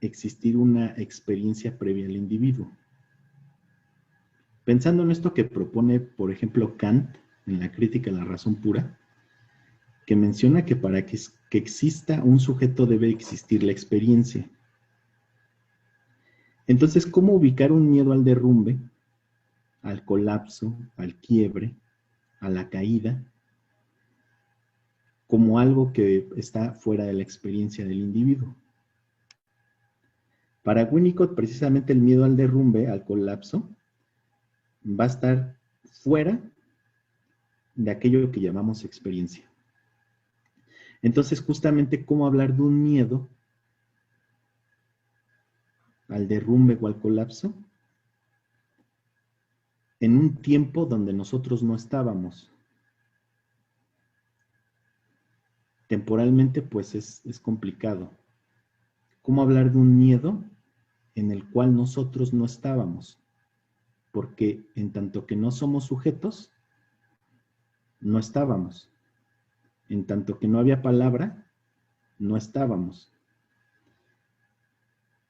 existir una experiencia previa al individuo. Pensando en esto que propone, por ejemplo, Kant, en la Crítica a la razón pura, que menciona que para que exista un sujeto debe existir la experiencia. Entonces, ¿cómo ubicar un miedo al derrumbe, al colapso, al quiebre, a la caída, como algo que está fuera de la experiencia del individuo? Para Winnicott, precisamente el miedo al derrumbe, al colapso, va a estar fuera de aquello que llamamos experiencia. Entonces, justamente, ¿cómo hablar de un miedo al derrumbe o al colapso en un tiempo donde nosotros no estábamos? Temporalmente, pues es complicado. ¿Cómo hablar de un miedo en el cual nosotros no estábamos? Porque en tanto que no somos sujetos, no estábamos. En tanto que no había palabra, no estábamos.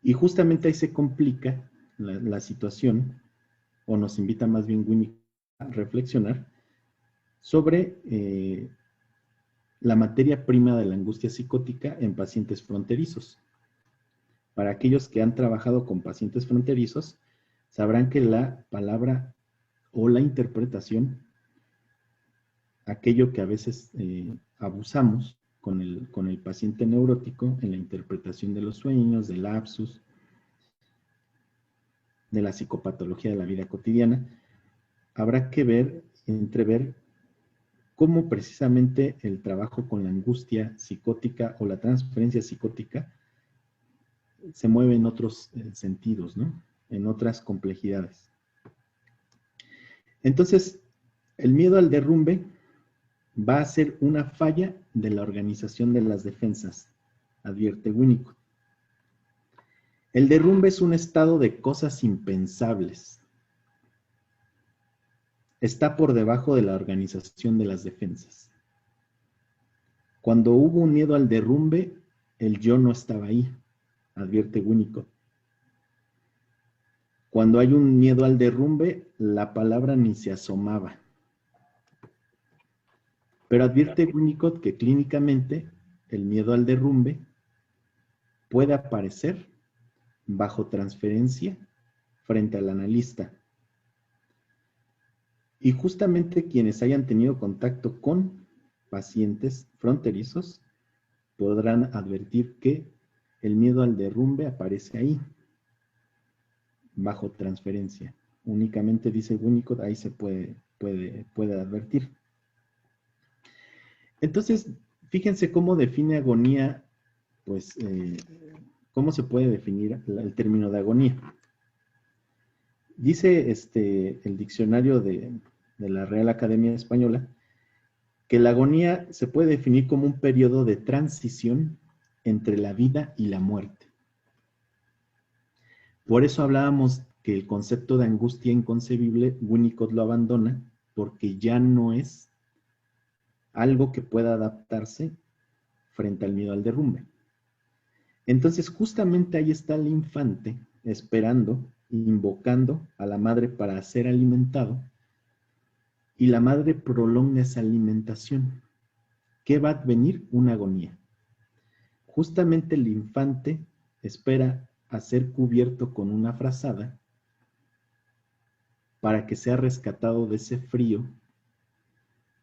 Y justamente ahí se complica la situación, o nos invita más bien Winnicott a reflexionar sobre la materia prima de la angustia psicótica en pacientes fronterizos. Para aquellos que han trabajado con pacientes fronterizos, sabrán que la palabra o la interpretación, aquello que a veces abusamos con el paciente neurótico en la interpretación de los sueños, del lapsus, de la psicopatología de la vida cotidiana, habrá que entrever cómo precisamente el trabajo con la angustia psicótica o la transferencia psicótica se mueve en otros sentidos, ¿no? En otras complejidades. Entonces, el miedo al derrumbe va a ser una falla de la organización de las defensas, advierte Winnicott. El derrumbe es un estado de cosas impensables. Está por debajo de la organización de las defensas. Cuando hubo un miedo al derrumbe, el yo no estaba ahí, advierte Winnicott. Cuando hay un miedo al derrumbe, la palabra ni se asomaba. Pero advierte Winnicott que clínicamente el miedo al derrumbe puede aparecer bajo transferencia frente al analista. Y justamente quienes hayan tenido contacto con pacientes fronterizos podrán advertir que el miedo al derrumbe aparece ahí, bajo transferencia. Únicamente, dice Winnicott, ahí se puede advertir. Entonces, fíjense cómo define agonía, pues, cómo se puede definir el término de agonía. Dice el diccionario de la Real Academia Española que la agonía se puede definir como un periodo de transición entre la vida y la muerte. Por eso hablábamos que el concepto de angustia inconcebible, Winnicott lo abandona porque ya no es algo que pueda adaptarse frente al miedo al derrumbe. Entonces, justamente ahí está el infante esperando, invocando a la madre para ser alimentado, y la madre prolonga esa alimentación. ¿Qué va a venir? Una agonía. Justamente el infante espera a ser cubierto con una frazada para que sea rescatado de ese frío,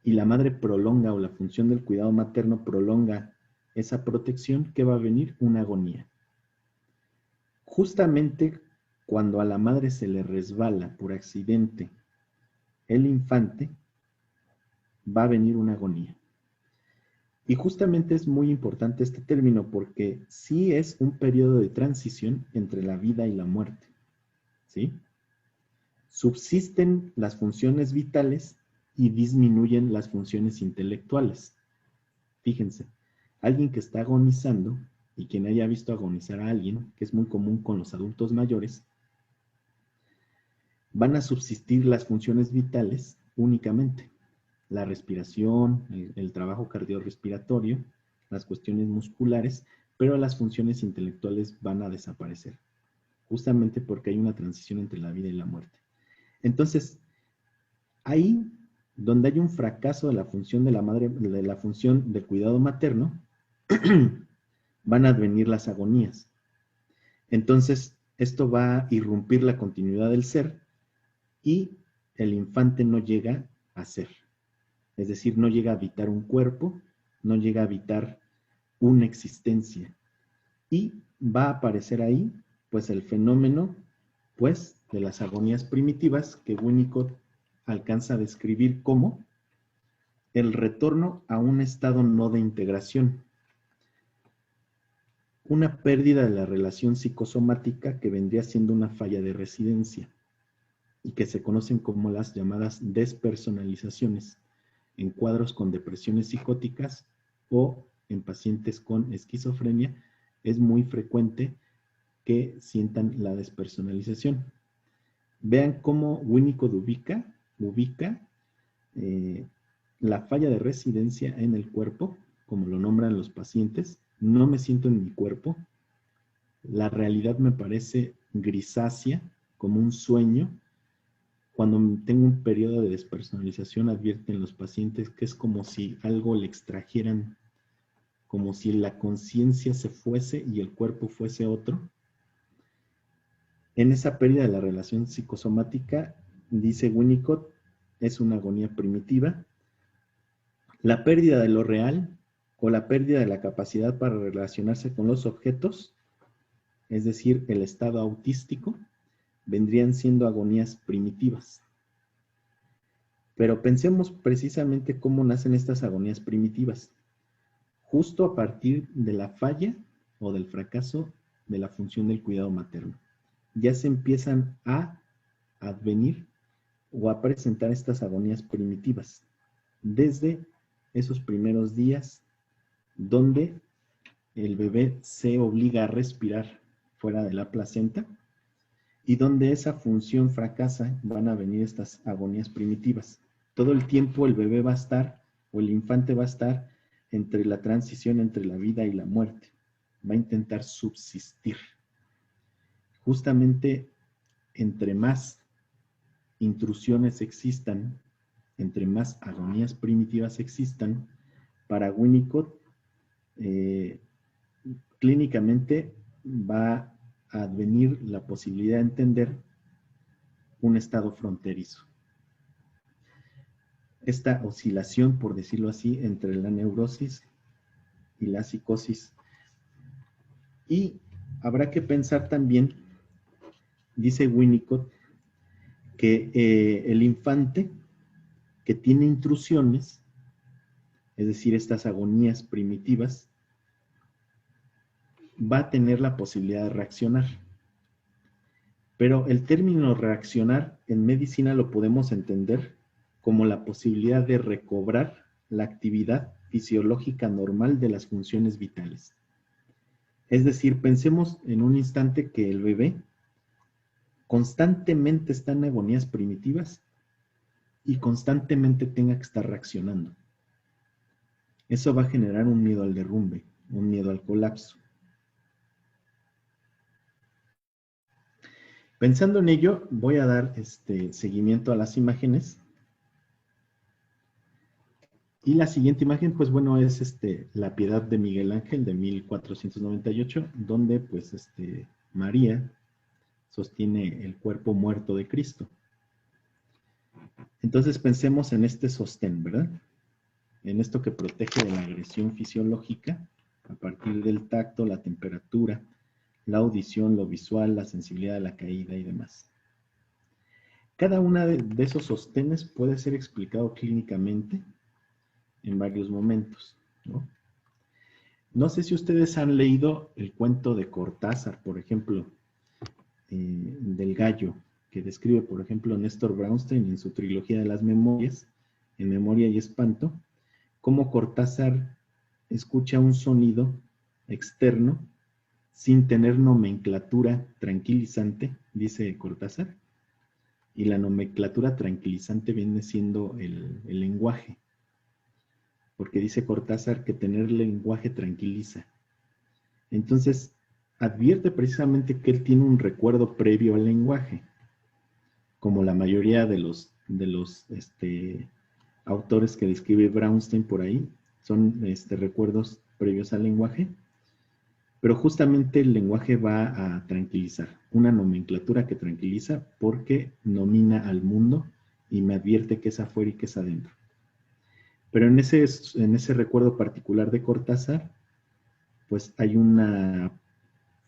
y la madre prolonga, o la función del cuidado materno prolonga esa protección. ¿Qué va a venir? Una agonía. Justamente cuando a la madre se le resbala por accidente el infante, va a venir una agonía. Y justamente es muy importante este término porque sí es un periodo de transición entre la vida y la muerte, ¿sí? Subsisten las funciones vitales y disminuyen las funciones intelectuales. Fíjense, alguien que está agonizando, y quien haya visto agonizar a alguien, que es muy común con los adultos mayores, van a subsistir las funciones vitales únicamente. La respiración, el trabajo cardiorrespiratorio, las cuestiones musculares, pero las funciones intelectuales van a desaparecer, justamente porque hay una transición entre la vida y la muerte. Entonces, ahí donde hay un fracaso de la función de la madre, de la función del cuidado materno, van a advenir las agonías. Entonces, esto va a irrumpir la continuidad del ser y el infante no llega a ser. Es decir, no llega a habitar un cuerpo, no llega a habitar una existencia. Y va a aparecer ahí, pues, el fenómeno, pues, de las agonías primitivas que Winnicott alcanza a describir como el retorno a un estado no de integración. Una pérdida de la relación psicosomática que vendría siendo una falla de residencia y que se conocen como las llamadas despersonalizaciones en cuadros con depresiones psicóticas o en pacientes con esquizofrenia. Es muy frecuente que sientan la despersonalización. Vean cómo Winnicott ubica la falla de residencia en el cuerpo, como lo nombran los pacientes. No me siento en mi cuerpo. La realidad me parece grisácea, como un sueño. Cuando tengo un periodo de despersonalización, advierten los pacientes que es como si algo le extrajeran, como si la conciencia se fuese y el cuerpo fuese otro. En esa pérdida de la relación psicosomática, dice Winnicott, es una agonía primitiva. La pérdida de lo real o la pérdida de la capacidad para relacionarse con los objetos, es decir, el estado autístico, vendrían siendo agonías primitivas. Pero pensemos precisamente cómo nacen estas agonías primitivas. Justo a partir de la falla o del fracaso de la función del cuidado materno. Ya se empiezan a advenir o a presentar estas agonías primitivas desde esos primeros días donde el bebé se obliga a respirar fuera de la placenta y donde esa función fracasa, van a venir estas agonías primitivas. Todo el tiempo el bebé va a estar, o el infante va a estar entre la transición entre la vida y la muerte. Va a intentar subsistir. Justamente entre más intrusiones existan, entre más agonías primitivas existan, para Winnicott, clínicamente va a advenir la posibilidad de entender un estado fronterizo. Esta oscilación, por decirlo así, entre la neurosis y la psicosis. Y habrá que pensar también, dice Winnicott, que el infante que tiene intrusiones, es decir, estas agonías primitivas, va a tener la posibilidad de reaccionar. Pero el término reaccionar en medicina lo podemos entender como la posibilidad de recobrar la actividad fisiológica normal de las funciones vitales. Es decir, pensemos en un instante que el bebé constantemente está en agonías primitivas y constantemente tenga que estar reaccionando. Eso va a generar un miedo al derrumbe, un miedo al colapso. Pensando en ello, voy a dar seguimiento a las imágenes. Y la siguiente imagen, pues bueno, es La Piedad de Miguel Ángel de 1498, donde pues María sostiene el cuerpo muerto de Cristo. Entonces pensemos en este sostén, ¿verdad? En esto que protege de la agresión fisiológica a partir del tacto, la temperatura, la audición, lo visual, la sensibilidad de la caída y demás. Cada una de esos sostenes puede ser explicado clínicamente en varios momentos, ¿no? No sé si ustedes han leído el cuento de Cortázar, por ejemplo, del gallo, que describe, por ejemplo, Néstor Brownstein en su trilogía de las memorias, En Memoria y Espanto, cómo Cortázar escucha un sonido externo sin tener nomenclatura tranquilizante, dice Cortázar, y la nomenclatura tranquilizante viene siendo el lenguaje, porque dice Cortázar que tener lenguaje tranquiliza. Entonces, advierte precisamente que él tiene un recuerdo previo al lenguaje, como la mayoría de los autores que describe Brownstein por ahí, son recuerdos previos al lenguaje, pero justamente el lenguaje va a tranquilizar, una nomenclatura que tranquiliza porque nomina al mundo y me advierte qué es afuera y qué es adentro. Pero en ese recuerdo particular de Cortázar, pues hay una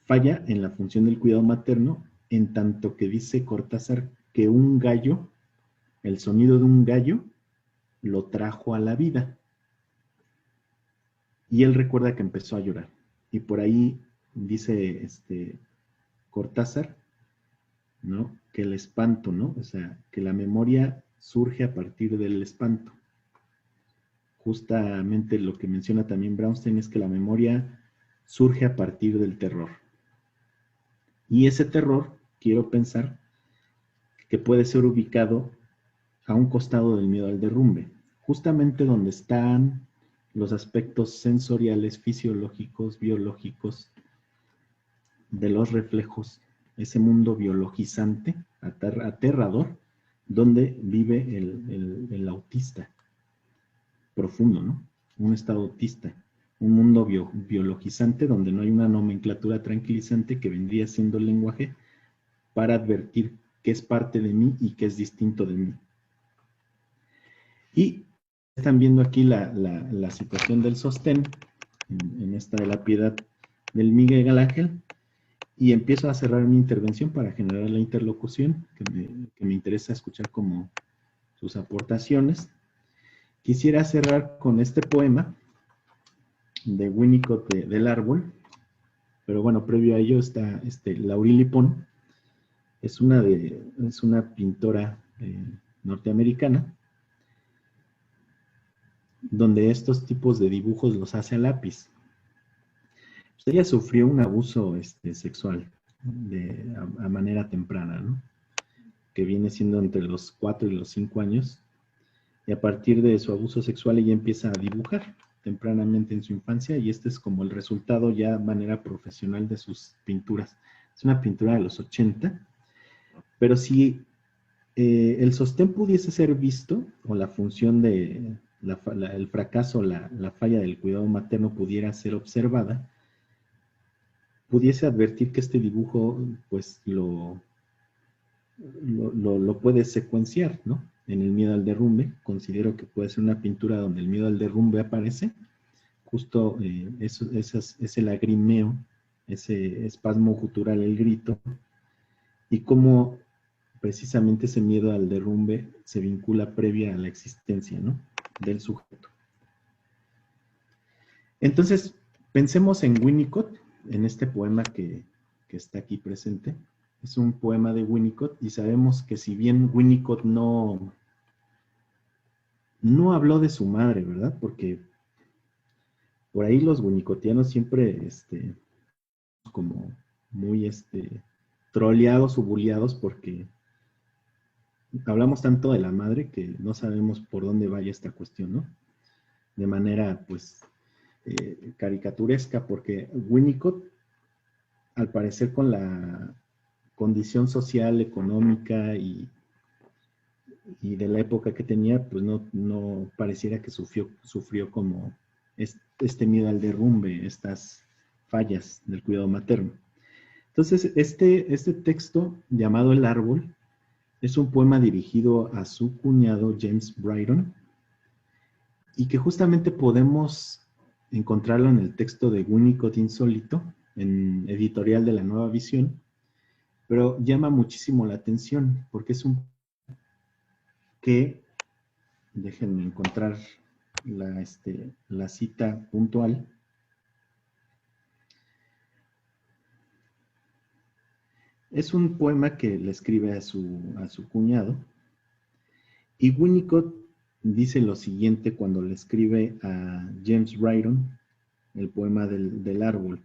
falla en la función del cuidado materno, en tanto que dice Cortázar que un gallo, el sonido de un gallo, lo trajo a la vida. Y él recuerda que empezó a llorar. Y por ahí dice Cortázar, ¿no? Que el espanto, ¿no? O sea, que la memoria surge a partir del espanto. Justamente lo que menciona también Brownstein es que la memoria surge a partir del terror. Y ese terror, quiero pensar, que puede ser ubicado a un costado del miedo al derrumbe, justamente donde están los aspectos sensoriales, fisiológicos, biológicos, de los reflejos, ese mundo biologizante, aterrador, donde vive el autista profundo, ¿no? Un estado autista, un mundo biologizante donde no hay una nomenclatura tranquilizante que vendría siendo el lenguaje para advertir qué es parte de mí y qué es distinto de mí. Y están viendo aquí la situación del sostén, en esta de La Piedad del Miguel Ángel, y empiezo a cerrar mi intervención para generar la interlocución, que me interesa escuchar como sus aportaciones. Quisiera cerrar con este poema de Winnicott del Árbol, pero bueno, previo a ello está Laurie Lipón, es una pintora norteamericana, donde estos tipos de dibujos los hace a lápiz. Ella sufrió un abuso sexual a manera temprana, ¿no? Que viene siendo entre los 4 y los 5 años, y a partir de su abuso sexual ella empieza a dibujar tempranamente en su infancia, y este es como el resultado ya de manera profesional de sus pinturas. Es una pintura de los 80, pero si el sostén pudiese ser visto, o la función de el fracaso, la falla del cuidado materno pudiera ser observada, pudiese advertir que este dibujo pues lo puede secuenciar, ¿no? En el miedo al derrumbe, considero que puede ser una pintura donde el miedo al derrumbe aparece, justo ese lagrimeo, ese espasmo gutural, el grito, y cómo precisamente ese miedo al derrumbe se vincula previa a la existencia, ¿no? Del sujeto. Entonces, pensemos en Winnicott, en este poema que está aquí presente. Es un poema de Winnicott, y sabemos que si bien Winnicott no habló de su madre, ¿verdad? Porque por ahí los winnicottianos siempre como muy troleados o bulleados porque hablamos tanto de la madre que no sabemos por dónde vaya esta cuestión, ¿no? De manera, pues, caricaturesca, porque Winnicott, al parecer con la condición social, económica y de la época que tenía, pues no pareciera que sufrió como este miedo al derrumbe, estas fallas del cuidado materno. Entonces, este texto llamado El Árbol es un poema dirigido a su cuñado James Brydon y que justamente podemos encontrarlo en el texto de Winnicott Insólito, en editorial de La Nueva Visión, pero llama muchísimo la atención porque es un que, déjenme encontrar la cita puntual. Es un poema que le escribe a su cuñado, y Winnicott dice lo siguiente cuando le escribe a James Brydon el poema del árbol.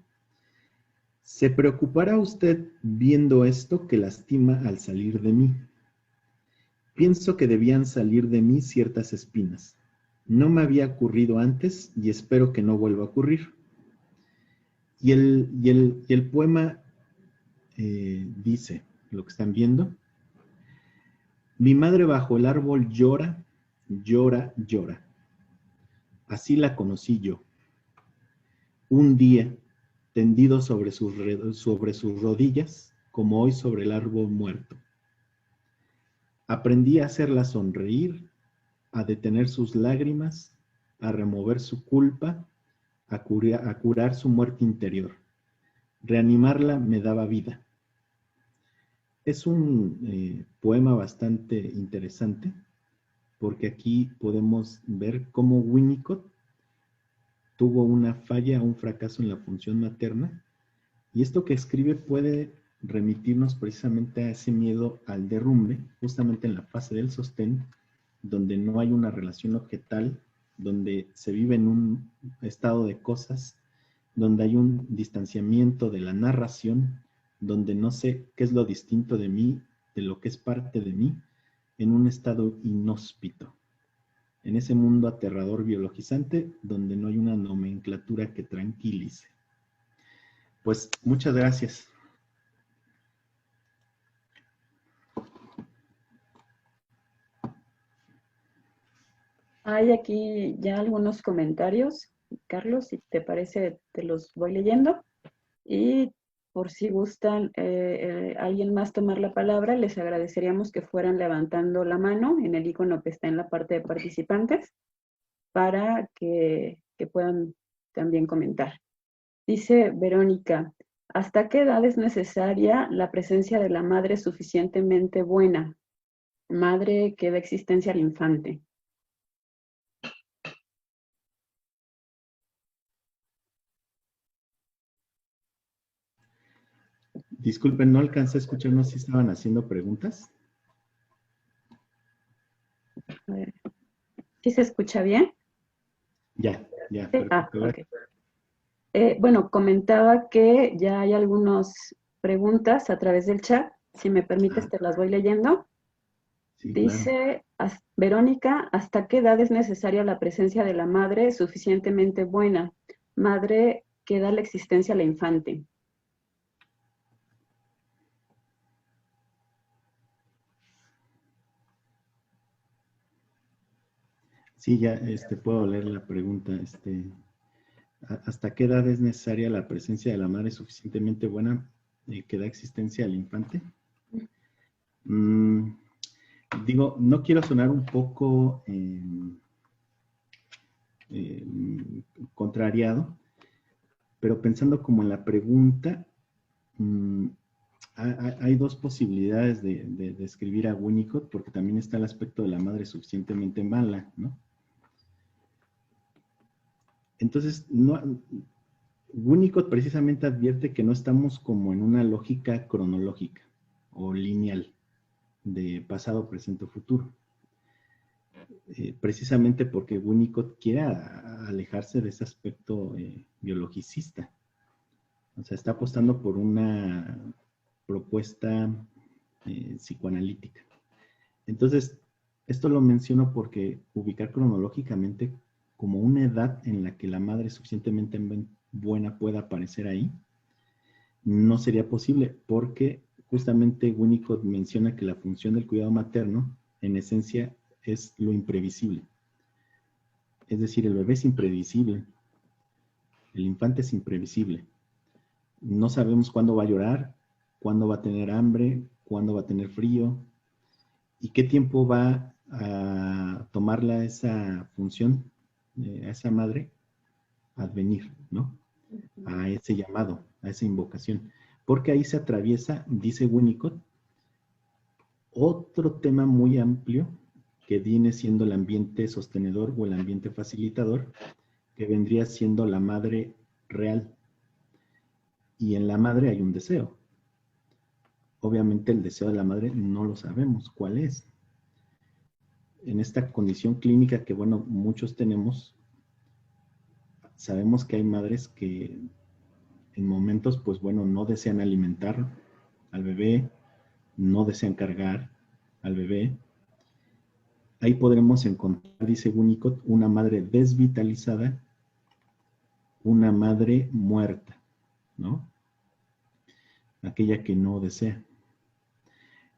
¿Se preocupará usted viendo esto que lastima al salir de mí? Pienso que debían salir de mí ciertas espinas. No me había ocurrido antes y espero que no vuelva a ocurrir. Y el poema dice, lo que están viendo: mi madre bajo el árbol llora, llora, llora. Así la conocí yo. Un día, tendido sobre sus rodillas, como hoy sobre el árbol muerto. Aprendí a hacerla sonreír, a detener sus lágrimas, a remover su culpa, a curar su muerte interior. Reanimarla me daba vida. Es un poema bastante interesante, porque aquí podemos ver cómo Winnicott tuvo una falla, un fracaso en la función materna, y esto que escribe puede remitirnos precisamente a ese miedo al derrumbe, justamente en la fase del sostén, donde no hay una relación objetal, donde se vive en un estado de cosas, donde hay un distanciamiento de la narración, donde no sé qué es lo distinto de mí, de lo que es parte de mí, en un estado inhóspito, en ese mundo aterrador biologizante, donde no hay una nomenclatura que tranquilice. Pues muchas gracias. Hay aquí ya algunos comentarios, Carlos, si te parece, te los voy leyendo. Y por si gustan alguien más tomar la palabra, les agradeceríamos que fueran levantando la mano en el icono que está en la parte de participantes para que puedan también comentar. Dice Verónica, ¿hasta qué edad es necesaria la presencia de la madre suficientemente buena? Madre que da existencia al infante. Disculpen, no alcancé a escuchar, no sé si estaban haciendo preguntas. A ver, ¿sí se escucha bien? Ya, Sí. perfecto. Ok. Bueno, comentaba que ya hay algunas preguntas a través del chat. Si me permites, te las voy leyendo. Sí, claro. Dice Verónica, ¿hasta qué edad es necesaria la presencia de la madre suficientemente buena? Madre que da la existencia al infante. Sí, ya puedo leer la pregunta. ¿Hasta qué edad es necesaria la presencia de la madre suficientemente buena que da existencia al infante? Digo, no quiero sonar un poco contrariado, pero pensando como en la pregunta, hay dos posibilidades de describir a Winnicott, porque también está el aspecto de la madre suficientemente mala, ¿no? Entonces, Winnicott precisamente advierte que no estamos como en una lógica cronológica o lineal de pasado, presente o futuro. Precisamente porque Winnicott quiere alejarse de ese aspecto biologicista. O sea, está apostando por una propuesta psicoanalítica. Entonces, esto lo menciono porque ubicar cronológicamente como una edad en la que la madre suficientemente buena pueda aparecer ahí, no sería posible porque justamente Winnicott menciona que la función del cuidado materno, en esencia, es lo imprevisible. Es decir, el bebé es imprevisible, el infante es imprevisible. No sabemos cuándo va a llorar, cuándo va a tener hambre, cuándo va a tener frío y qué tiempo va a tomarla esa función, a esa madre, a advenir, ¿no? A ese llamado, a esa invocación. Porque ahí se atraviesa, dice Winnicott, otro tema muy amplio que viene siendo el ambiente sostenedor o el ambiente facilitador, que vendría siendo la madre real. Y en la madre hay un deseo. Obviamente el deseo de la madre no lo sabemos cuál es. En esta condición clínica que, bueno, muchos tenemos, sabemos que hay madres que en momentos, pues bueno, no desean alimentar al bebé, no desean cargar al bebé. Ahí podremos encontrar, dice Winnicott, una madre desvitalizada, una madre muerta, ¿no? Aquella que no desea.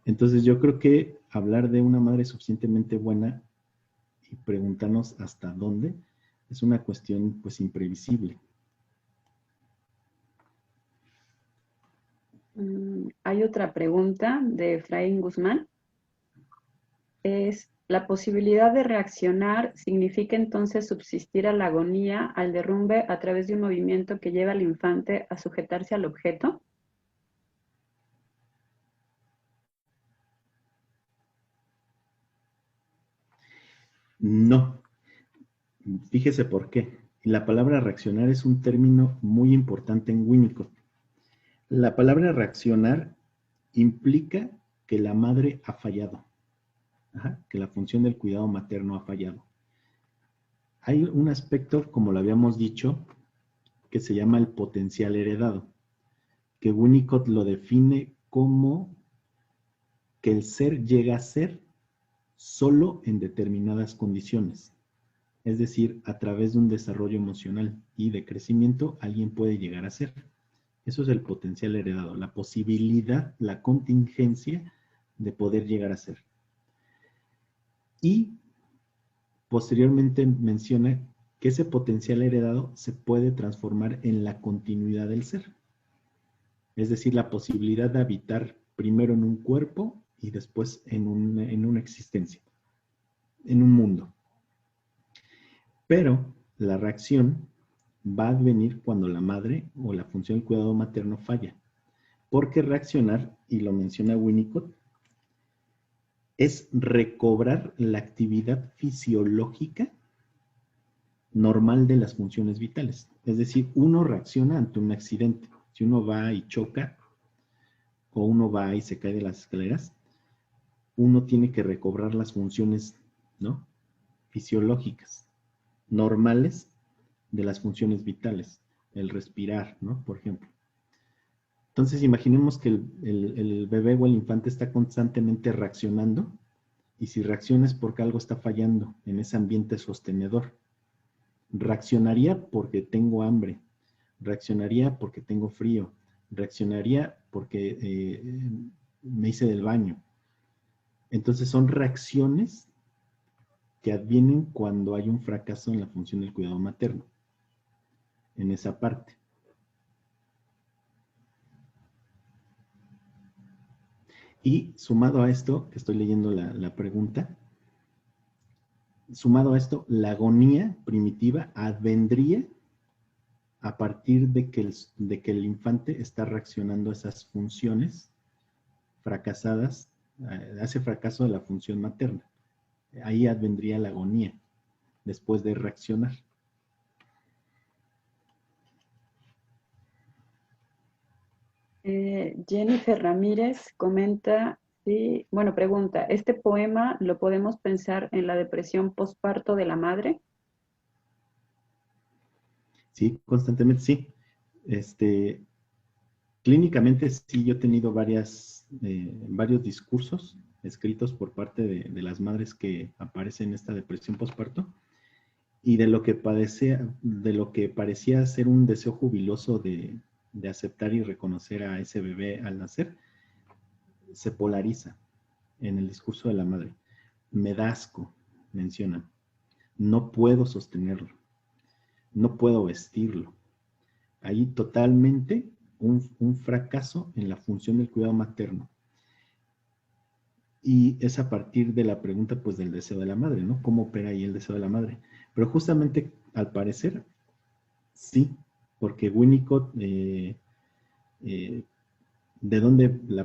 Entonces yo creo que hablar de una madre suficientemente buena y preguntarnos hasta dónde es una cuestión pues imprevisible. Hay otra pregunta de Efraín Guzmán. Es, ¿la posibilidad de reaccionar significa entonces subsistir a la agonía, al derrumbe, a través de un movimiento que lleva al infante a sujetarse al objeto? No. Fíjese por qué. La palabra reaccionar es un término muy importante en Winnicott. La palabra reaccionar implica que la madre ha fallado, que la función del cuidado materno ha fallado. Hay un aspecto, como lo habíamos dicho, que se llama el potencial heredado, que Winnicott lo define como que el ser llega a ser solo en determinadas condiciones. Es decir, a través de un desarrollo emocional y de crecimiento, alguien puede llegar a ser. Eso es el potencial heredado, la posibilidad, la contingencia de poder llegar a ser. Y posteriormente menciona que ese potencial heredado se puede transformar en la continuidad del ser. Es decir, la posibilidad de habitar primero en un cuerpo y después en una existencia, en un mundo. Pero la reacción va a advenir cuando la madre o la función del cuidado materno falla. Porque reaccionar, y lo menciona Winnicott, es recobrar la actividad fisiológica normal de las funciones vitales. Es decir, uno reacciona ante un accidente. Si uno va y choca, o uno va y se cae de las escaleras, uno tiene que recobrar las funciones, ¿no?, fisiológicas, normales de las funciones vitales. El respirar, ¿no?, por ejemplo. Entonces, imaginemos que el bebé o el infante está constantemente reaccionando, y si reacciona es porque algo está fallando en ese ambiente sostenedor. Reaccionaría porque tengo hambre, reaccionaría porque tengo frío, reaccionaría porque me hice del baño. Entonces son reacciones que advienen cuando hay un fracaso en la función del cuidado materno, en esa parte. Y sumado a esto, estoy leyendo la pregunta, sumado a esto, la agonía primitiva advendría a partir de que el infante está reaccionando a esas funciones fracasadas, a ese fracaso de la función materna. Ahí advendría la agonía, después de reaccionar. Jennifer Ramírez comenta, sí, bueno, pregunta, ¿este poema lo podemos pensar en la depresión postparto de la madre? Sí, constantemente sí. Clínicamente sí, yo he tenido varios discursos escritos por parte de las madres que aparecen en esta depresión postparto y de lo que parecía ser un deseo jubiloso de aceptar y reconocer a ese bebé al nacer, se polariza en el discurso de la madre. Me da asco, menciona. No puedo sostenerlo. No puedo vestirlo. Ahí totalmente un fracaso en la función del cuidado materno. Y es a partir de la pregunta, pues, del deseo de la madre, ¿no? ¿Cómo opera ahí el deseo de la madre? Pero justamente, al parecer, sí, porque Winnicott, la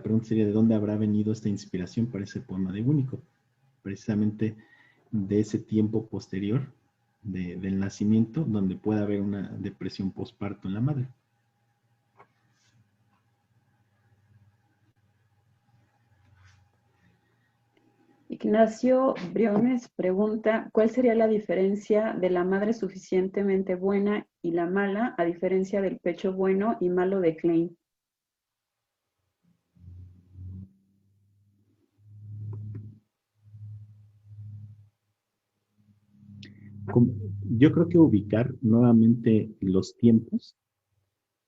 pregunta sería, ¿de dónde habrá venido esta inspiración para ese poema de Winnicott? Precisamente de ese tiempo posterior del nacimiento, donde puede haber una depresión postparto en la madre. Ignacio Briones pregunta, ¿cuál sería la diferencia de la madre suficientemente buena y la mala, a diferencia del pecho bueno y malo de Klein? Yo creo que ubicar nuevamente los tiempos.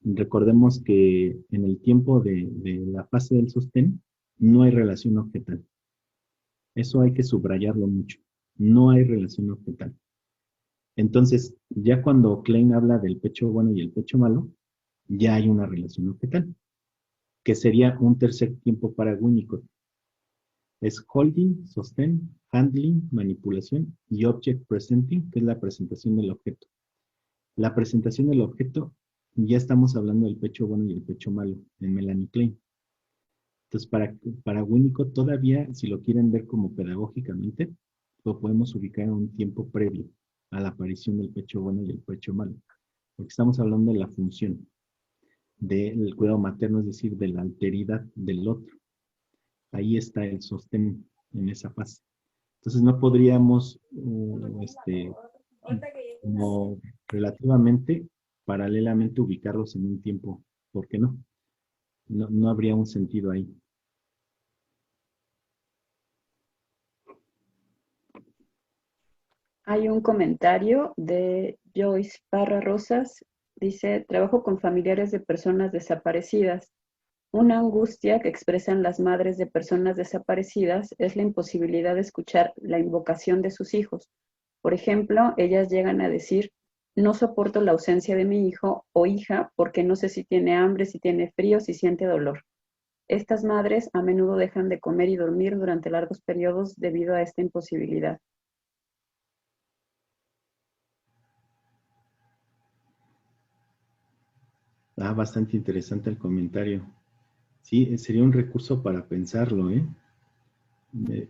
Recordemos que en el tiempo de la fase del sostén no hay relación objetal. Eso hay que subrayarlo mucho. No hay relación objetal. Entonces, ya cuando Klein habla del pecho bueno y el pecho malo, ya hay una relación objetal, que sería un tercer tiempo para Winnicott. Es holding, sostén, handling, manipulación y object presenting, que es la presentación del objeto. La presentación del objeto, ya estamos hablando del pecho bueno y el pecho malo, en Melanie Klein. Entonces, para Winnicott todavía, si lo quieren ver como pedagógicamente, lo podemos ubicar en un tiempo previo a la aparición del pecho bueno y el pecho malo, porque estamos hablando de la función del cuidado materno, es decir, de la alteridad del otro. Ahí está el sostén en esa fase. Entonces no podríamos, como relativamente, paralelamente ubicarlos en un tiempo, ¿por qué no? No habría un sentido ahí. Hay un comentario de Joyce Parra Rosas, dice, trabajo con familiares de personas desaparecidas. Una angustia que expresan las madres de personas desaparecidas es la imposibilidad de escuchar la invocación de sus hijos. Por ejemplo, ellas llegan a decir, no soporto la ausencia de mi hijo o hija porque no sé si tiene hambre, si tiene frío, si siente dolor. Estas madres a menudo dejan de comer y dormir durante largos periodos debido a esta imposibilidad. Bastante interesante el comentario. Sí, sería un recurso para pensarlo, ¿eh?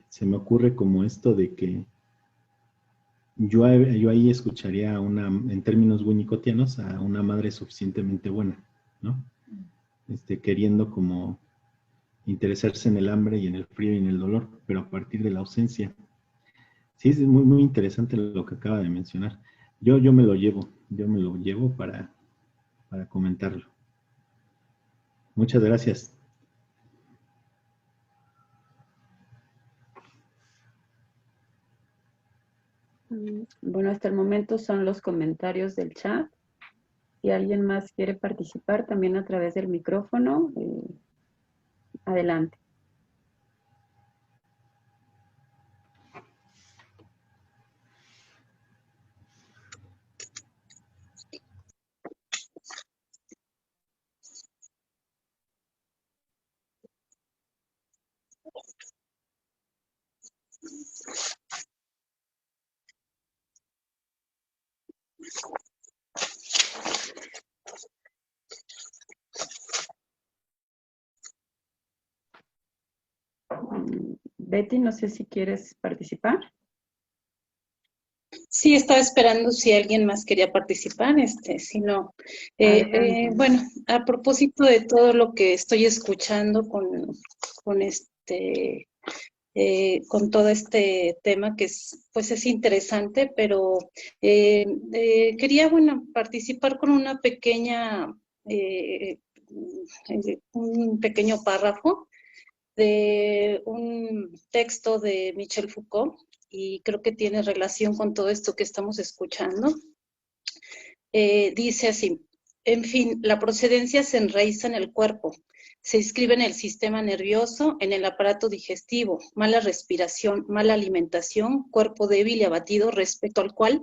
Se me ocurre como esto de que yo ahí escucharía en términos winnicottianos, a una madre suficientemente buena, ¿no? Queriendo como interesarse en el hambre y en el frío y en el dolor, pero a partir de la ausencia. Sí, es muy, muy interesante lo que acaba de mencionar. Yo me lo llevo para comentarlo. Muchas gracias. Bueno, hasta el momento son los comentarios del chat. Si alguien más quiere participar también a través del micrófono, adelante. Betty, no sé si quieres participar. Sí, estaba esperando si alguien más quería participar, si no. Bueno, a propósito de todo lo que estoy escuchando con todo este tema que es interesante, pero quería, bueno, participar con una pequeña un pequeño párrafo de un texto de Michel Foucault, y creo que tiene relación con todo esto que estamos escuchando. Dice así: en fin, la procedencia se enraiza en el cuerpo, se inscribe en el sistema nervioso, en el aparato digestivo, mala respiración, mala alimentación, cuerpo débil y abatido respecto al cual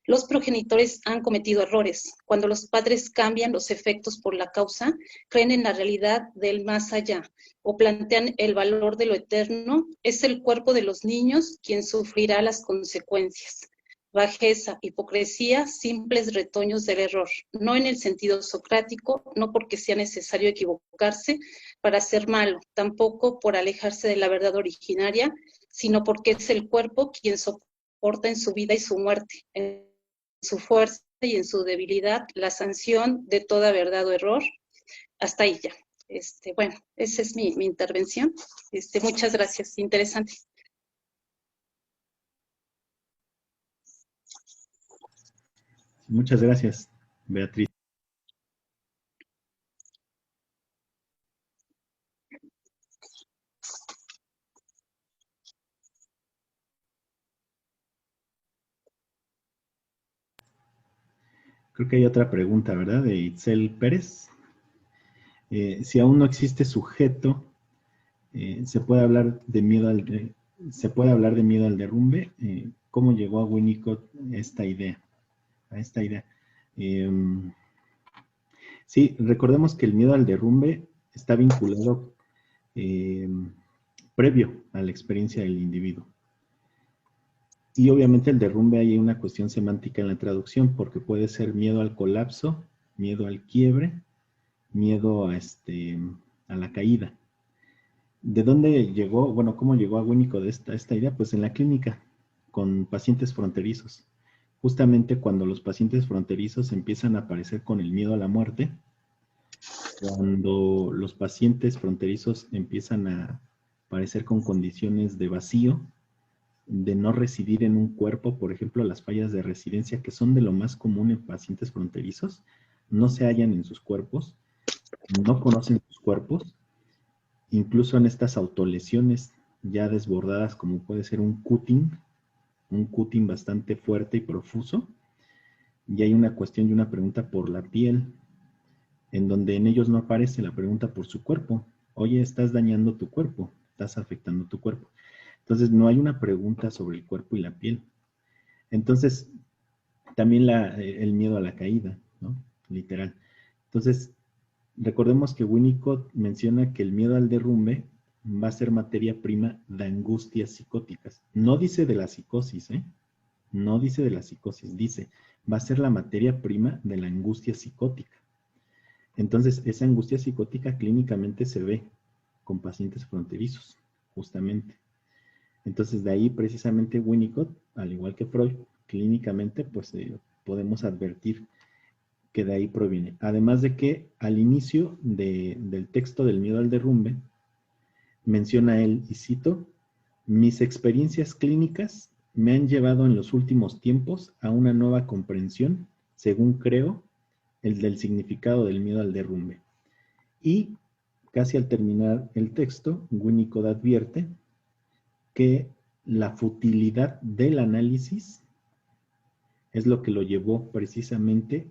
los progenitores han cometido errores. Cuando los padres cambian los efectos por la causa, creen en la realidad del más allá o plantean el valor de lo eterno, es el cuerpo de los niños quien sufrirá las consecuencias. Bajeza, hipocresía, simples retoños del error, no en el sentido socrático, no porque sea necesario equivocarse para ser malo, tampoco por alejarse de la verdad originaria, sino porque es el cuerpo quien soporta en su vida y su muerte, en su fuerza y en su debilidad, la sanción de toda verdad o error. Hasta ahí ya. Bueno, esa es mi intervención. Muchas gracias, interesante. Muchas gracias, Beatriz. Creo que hay otra pregunta, ¿verdad? De Itzel Pérez. Si aún no existe sujeto, ¿se puede hablar de miedo al derrumbe? ¿Cómo llegó a Winnicott esta idea? A esta idea. Sí, recordemos que el miedo al derrumbe está vinculado previo a la experiencia del individuo. Y obviamente el derrumbe hay una cuestión semántica en la traducción, porque puede ser miedo al colapso, miedo al quiebre, miedo a la caída. ¿De dónde llegó, bueno, cómo llegó a Winnicott esta idea? Pues en la clínica, con pacientes fronterizos. Justamente cuando los pacientes fronterizos empiezan a aparecer con el miedo a la muerte, cuando los pacientes fronterizos empiezan a aparecer con condiciones de vacío, de no residir en un cuerpo, por ejemplo, las fallas de residencia, que son de lo más común en pacientes fronterizos, no se hallan en sus cuerpos, no conocen sus cuerpos, incluso en estas autolesiones ya desbordadas, como puede ser un cutting bastante fuerte y profuso, y hay una cuestión y una pregunta por la piel, en donde en ellos no aparece la pregunta por su cuerpo. Oye, estás dañando tu cuerpo, estás afectando tu cuerpo. Entonces no hay una pregunta sobre el cuerpo y la piel. Entonces, también el miedo a la caída, ¿no? Literal. Entonces, recordemos que Winnicott menciona que el miedo al derrumbe va a ser materia prima de angustias psicóticas. No dice de la psicosis, ¿eh? No dice de la psicosis, dice, va a ser la materia prima de la angustia psicótica. Entonces, esa angustia psicótica clínicamente se ve con pacientes fronterizos, justamente. Entonces, de ahí precisamente Winnicott, al igual que Freud, clínicamente, pues podemos advertir que de ahí proviene. Además de que al inicio del texto del miedo al derrumbe, menciona él, y cito, mis experiencias clínicas me han llevado en los últimos tiempos a una nueva comprensión, según creo, el del significado del miedo al derrumbe. Y casi al terminar el texto, Winnicott advierte que la futilidad del análisis es lo que lo llevó precisamente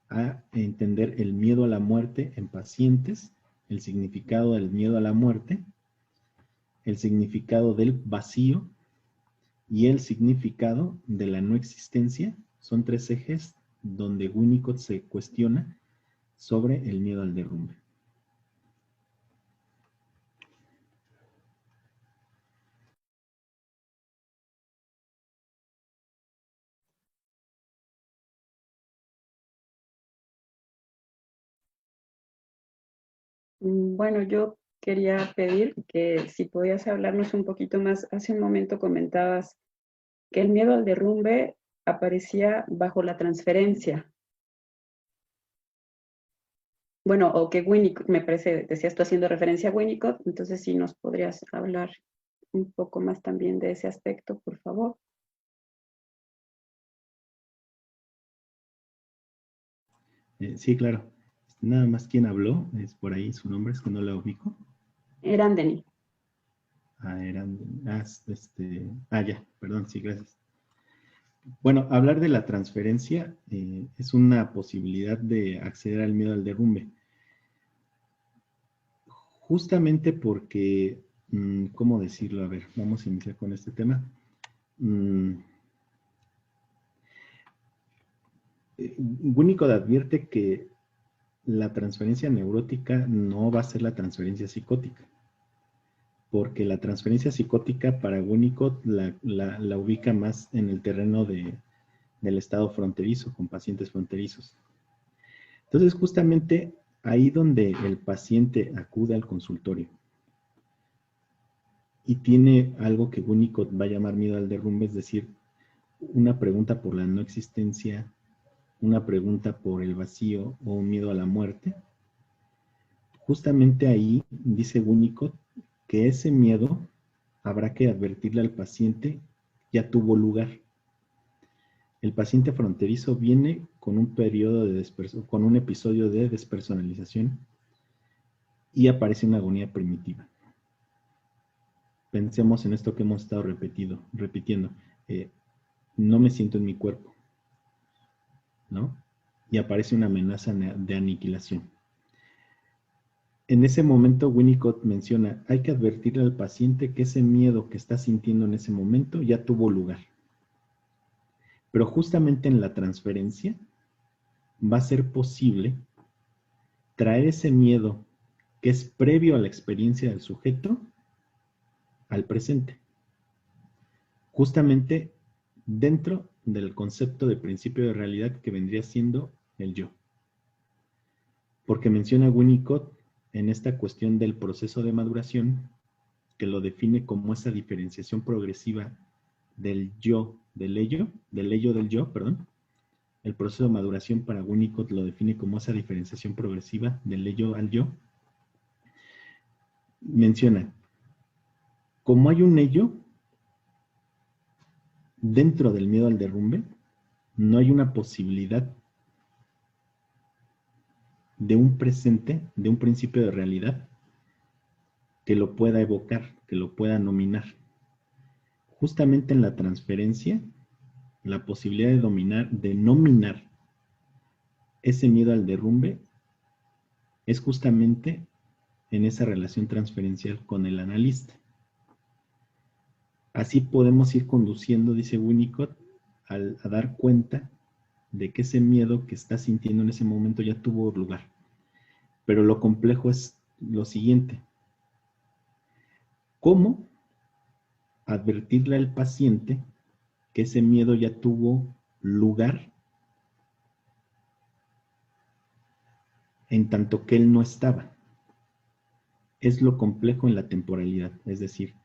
a entender el miedo a la muerte en pacientes, el significado del miedo a la muerte, el significado del vacío y el significado de la no existencia. Son tres ejes donde Winnicott se cuestiona sobre el miedo al derrumbe. Bueno, yo quería pedir que si podías hablarnos un poquito más. Hace un momento comentabas que el miedo al derrumbe aparecía bajo la transferencia. Bueno, o que Winnicott, me parece, decías tú haciendo referencia a Winnicott, entonces sí nos podrías hablar un poco más también de ese aspecto, por favor. Sí, claro. nada más quien habló, es por ahí su nombre, es que no la ubico. Erandeni. Ya, perdón, sí, gracias. Bueno, hablar de la transferencia es una posibilidad de acceder al miedo al derrumbe. Justamente porque, ¿cómo decirlo? A ver, vamos a iniciar con este tema. Winnicott advierte que la transferencia neurótica no va a ser la transferencia psicótica, porque la transferencia psicótica para Winnicott la ubica más en el terreno del estado fronterizo, con pacientes fronterizos. Entonces, justamente ahí donde el paciente acude al consultorio y tiene algo que Winnicott va a llamar miedo al derrumbe, es decir, una pregunta por la no existencia, una pregunta por el vacío o un miedo a la muerte, justamente ahí dice Winnicott que ese miedo habrá que advertirle al paciente ya tuvo lugar. El paciente fronterizo viene con un periodo con un episodio de despersonalización y aparece una agonía primitiva. Pensemos en esto que hemos estado repitiendo. No me siento en mi cuerpo, ¿no? Y aparece una amenaza de aniquilación. En ese momento Winnicott menciona, hay que advertirle al paciente que ese miedo que está sintiendo en ese momento ya tuvo lugar. Pero justamente en la transferencia va a ser posible traer ese miedo que es previo a la experiencia del sujeto al presente. Justamente dentro del concepto de principio de realidad que vendría siendo el yo. Porque menciona Winnicott en esta cuestión del proceso de maduración, que lo define como esa diferenciación progresiva del yo, del ello del yo, perdón. El proceso de maduración para Winnicott lo define como esa diferenciación progresiva del ello al yo. Menciona, como hay un ello, dentro del miedo al derrumbe, no hay una posibilidad de un presente, de un principio de realidad, que lo pueda evocar, que lo pueda nominar. Justamente en la transferencia, la posibilidad de nominar ese miedo al derrumbe es justamente en esa relación transferencial con el analista. Así podemos ir conduciendo, dice Winnicott, a dar cuenta de que ese miedo que está sintiendo en ese momento ya tuvo lugar. Pero lo complejo es lo siguiente. ¿Cómo advertirle al paciente que ese miedo ya tuvo lugar en tanto que él no estaba? Es lo complejo en la temporalidad, es decir,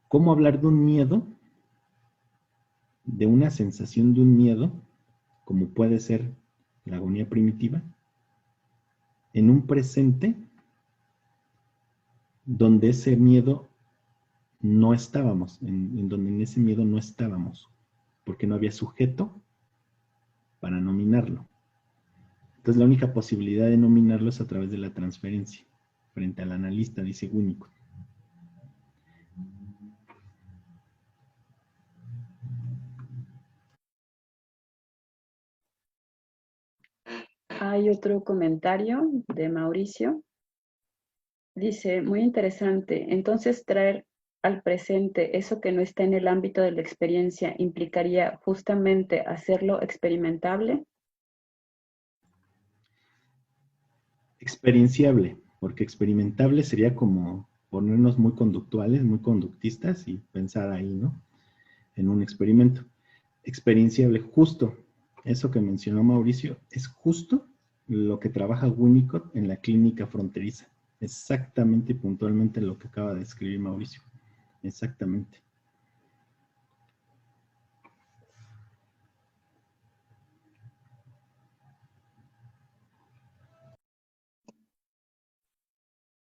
¿cómo hablar de un miedo, de una sensación de un miedo, como puede ser la agonía primitiva, en un presente donde ese miedo no estábamos, donde en ese miedo no estábamos, porque no había sujeto para nominarlo? Entonces la única posibilidad de nominarlo es a través de la transferencia, frente al analista, dice Winnicott. Hay otro comentario de Mauricio. Dice, muy interesante, entonces traer al presente eso que no está en el ámbito de la experiencia implicaría justamente hacerlo experimentable. Experienciable, porque experimentable sería como ponernos muy conductuales, muy conductistas y pensar ahí, ¿no? En un experimento. Experienciable, justo, eso que mencionó Mauricio, es justo lo que trabaja Winnicott en la clínica fronteriza. Exactamente y puntualmente lo que acaba de escribir Mauricio. Exactamente.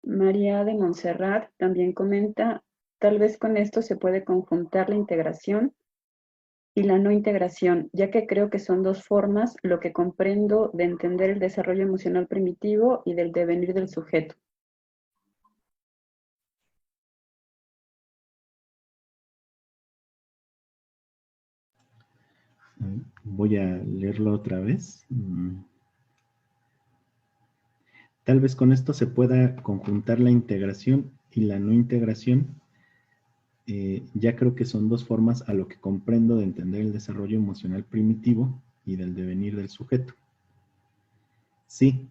María de Montserrat también comenta, tal vez con esto se puede conjuntar la integración y la no integración, ya que creo que son dos formas lo que comprendo de entender el desarrollo emocional primitivo y del devenir del sujeto. Voy a leerlo otra vez. Tal vez con esto se pueda conjuntar la integración y la no integración. Ya creo que son dos formas a lo que comprendo de entender el desarrollo emocional primitivo y del devenir del sujeto. Sí,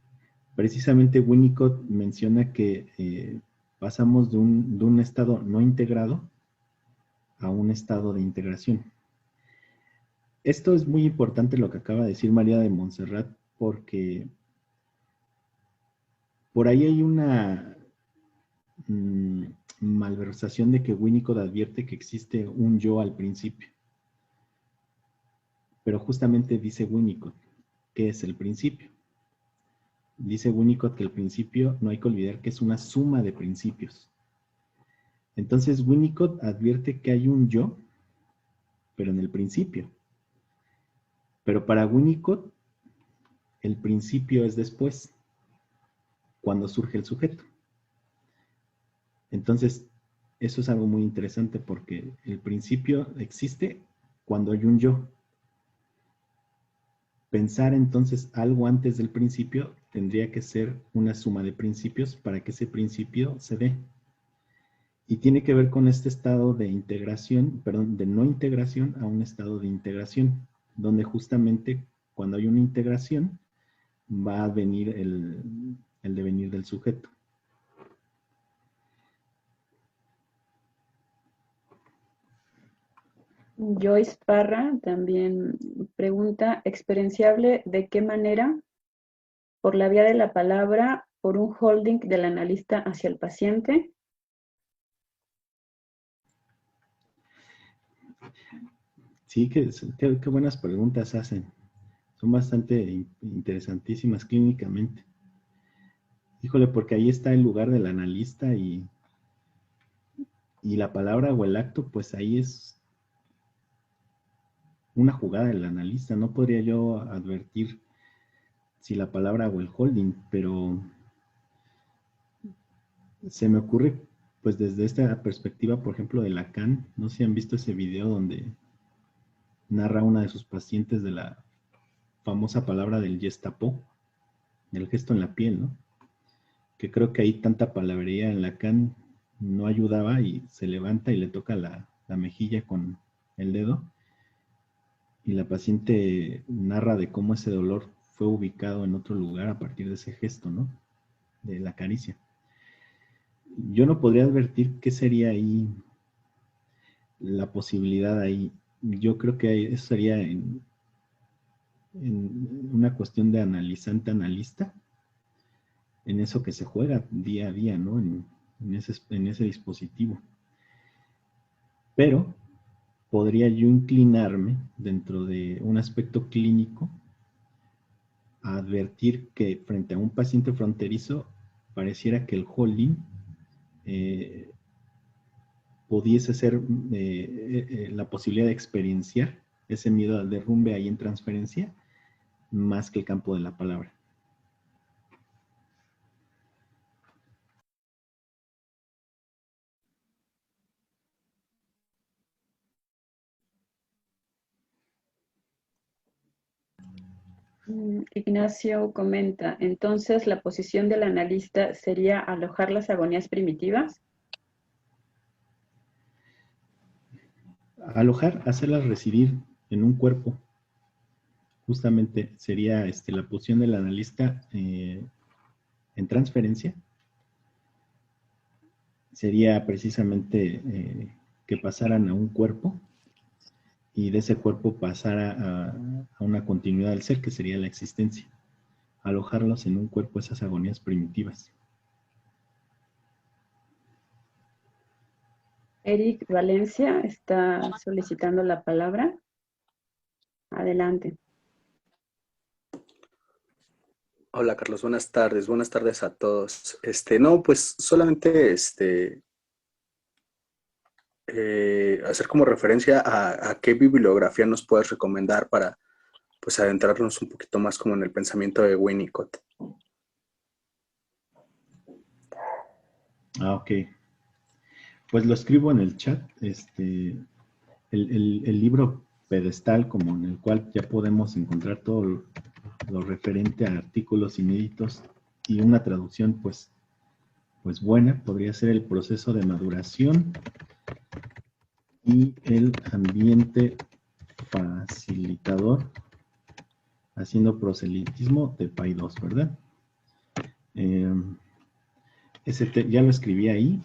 precisamente Winnicott menciona que pasamos de un estado no integrado a un estado de integración. Esto es muy importante lo que acaba de decir María de Montserrat, porque por ahí hay una malversación de que Winnicott advierte que existe un yo al principio. Pero justamente dice Winnicott, ¿qué es el principio? Dice Winnicott que el principio no hay que olvidar que es una suma de principios. Entonces Winnicott advierte que hay un yo, pero en el principio. Pero para Winnicott, el principio es después, cuando surge el sujeto. Entonces, eso es algo muy interesante porque el principio existe cuando hay un yo. Pensar entonces algo antes del principio tendría que ser una suma de principios para que ese principio se dé. Y tiene que ver con este estado de integración, perdón, de no integración a un estado de integración, donde justamente cuando hay una integración va a venir el devenir del sujeto. Joyce Parra también pregunta, ¿experienciable de qué manera? Por la vía de la palabra, por un holding del analista hacia el paciente. Sí, qué buenas preguntas hacen. Son bastante interesantísimas clínicamente. Híjole, porque ahí está el lugar del analista y la palabra o el acto, pues ahí es una jugada del analista. No podría yo advertir si la palabra o el holding, pero se me ocurre, pues desde esta perspectiva, por ejemplo, de Lacan. No sé si han visto ese video donde narra una de sus pacientes de la famosa palabra del gestapo, del gesto en la piel, ¿no? Que creo que ahí tanta palabrería en Lacan no ayudaba y se levanta y le toca la mejilla con el dedo. Y la paciente narra de cómo ese dolor fue ubicado en otro lugar a partir de ese gesto, ¿no? De la caricia. Yo no podría advertir qué sería ahí la posibilidad ahí. Yo creo que eso sería en una cuestión de analizante-analista, en eso que se juega día a día, ¿no? En ese dispositivo. Pero podría yo inclinarme dentro de un aspecto clínico a advertir que frente a un paciente fronterizo pareciera que el holding pudiese ser la posibilidad de experienciar ese miedo al derrumbe ahí en transferencia más que el campo de la palabra. Ignacio comenta, entonces la posición del analista sería alojar las agonías primitivas. Alojar, hacerlas residir en un cuerpo. Justamente sería la posición del analista en transferencia. Sería precisamente que pasaran a un cuerpo y de ese cuerpo pasara a una continuidad del ser, que sería la existencia. Alojarlos en un cuerpo, esas agonías primitivas. Eric Valencia está solicitando la palabra. Adelante. Hola Carlos, buenas tardes a todos. No, pues solamente hacer como referencia a qué bibliografía nos puedes recomendar para pues adentrarnos un poquito más como en el pensamiento de Winnicott. Ok. Pues lo escribo en el chat. El libro pedestal, como en el cual ya podemos encontrar todo lo referente a artículos inéditos y una traducción pues buena, podría ser El proceso de maduración y El ambiente facilitador haciendo proselitismo de Paidós, ¿verdad? Ya lo escribí ahí.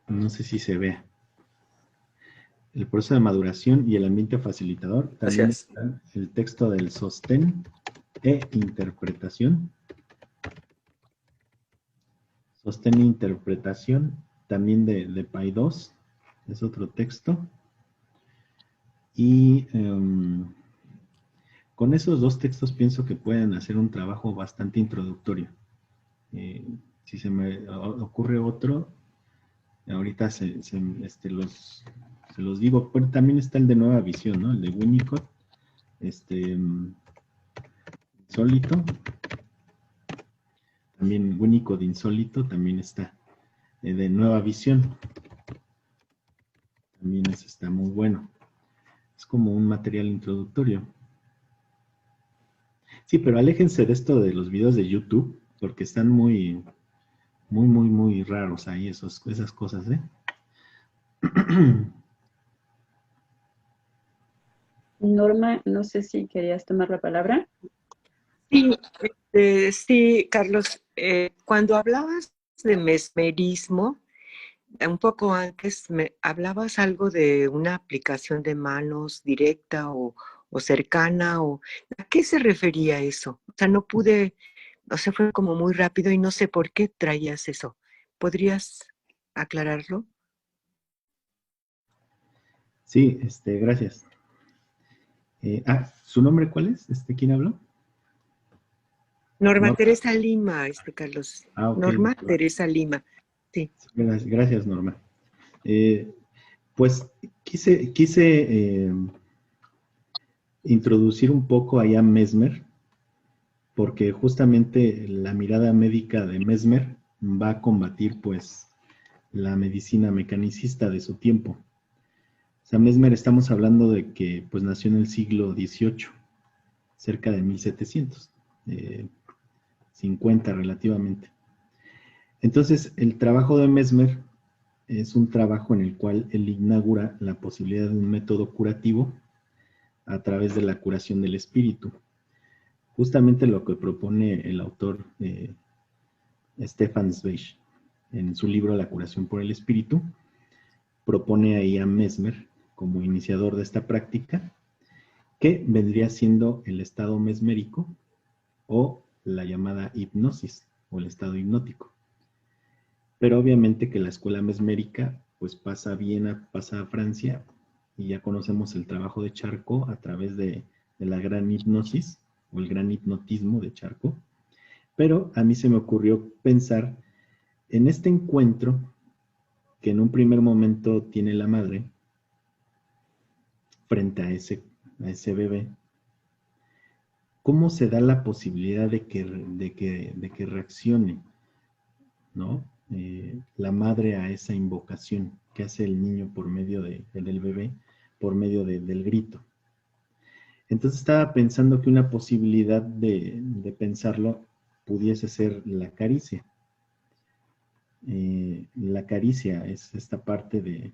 No sé si se ve. El proceso de maduración y el ambiente facilitador. También Gracias. está el texto del sostén e interpretación. Sostén e interpretación también de Paidós. Es otro texto. Y con esos dos textos pienso que pueden hacer un trabajo bastante introductorio. Si se me ocurre otro, ahorita se los digo, pero también está el de Nueva Visión, ¿no? El de Winnicott, Insólito, también Winnicott Insólito, también está de Nueva Visión, también ese está muy bueno, es como un material introductorio. Sí, pero aléjense de esto de los videos de YouTube, porque están muy raros ahí esas cosas, ¿eh? Norma, no sé si querías tomar la palabra. Sí, sí, Carlos, cuando hablabas de mesmerismo, un poco antes hablabas algo de una aplicación de manos directa o cercana, ¿a qué se refería eso? O sea, no pude, o sea, fue como muy rápido y no sé por qué traías eso. ¿Podrías aclararlo? Sí, gracias. ¿Su nombre cuál es? ¿Quién habló? Norma No. Teresa Lima, Carlos. Ok. Norma Teresa Lima, sí. Gracias, Norma. Pues quise introducir un poco allá Mesmer, porque justamente la mirada médica de Mesmer va a combatir pues la medicina mecanicista de su tiempo. O sea, Mesmer estamos hablando de que pues nació en el siglo XVIII, cerca de 1700, 50 relativamente. Entonces, el trabajo de Mesmer es un trabajo en el cual él inaugura la posibilidad de un método curativo a través de la curación del espíritu. Justamente lo que propone el autor Stefan Zweig en su libro La curación por el espíritu, propone ahí a Mesmer como iniciador de esta práctica, que vendría siendo el estado mesmérico o la llamada hipnosis o el estado hipnótico. Pero obviamente que la escuela mesmérica pues pasa a Viena, pasa a Francia, y ya conocemos el trabajo de Charcot a través de la gran hipnosis o el gran hipnotismo de Charcot. Pero a mí se me ocurrió pensar en este encuentro que en un primer momento tiene la madre frente a ese bebé. ¿Cómo se da la posibilidad de que reaccione, ¿no? La madre a esa invocación que hace el niño por medio del bebé, por medio del grito? Entonces estaba pensando que una posibilidad de pensarlo pudiese ser la caricia. La caricia es esta parte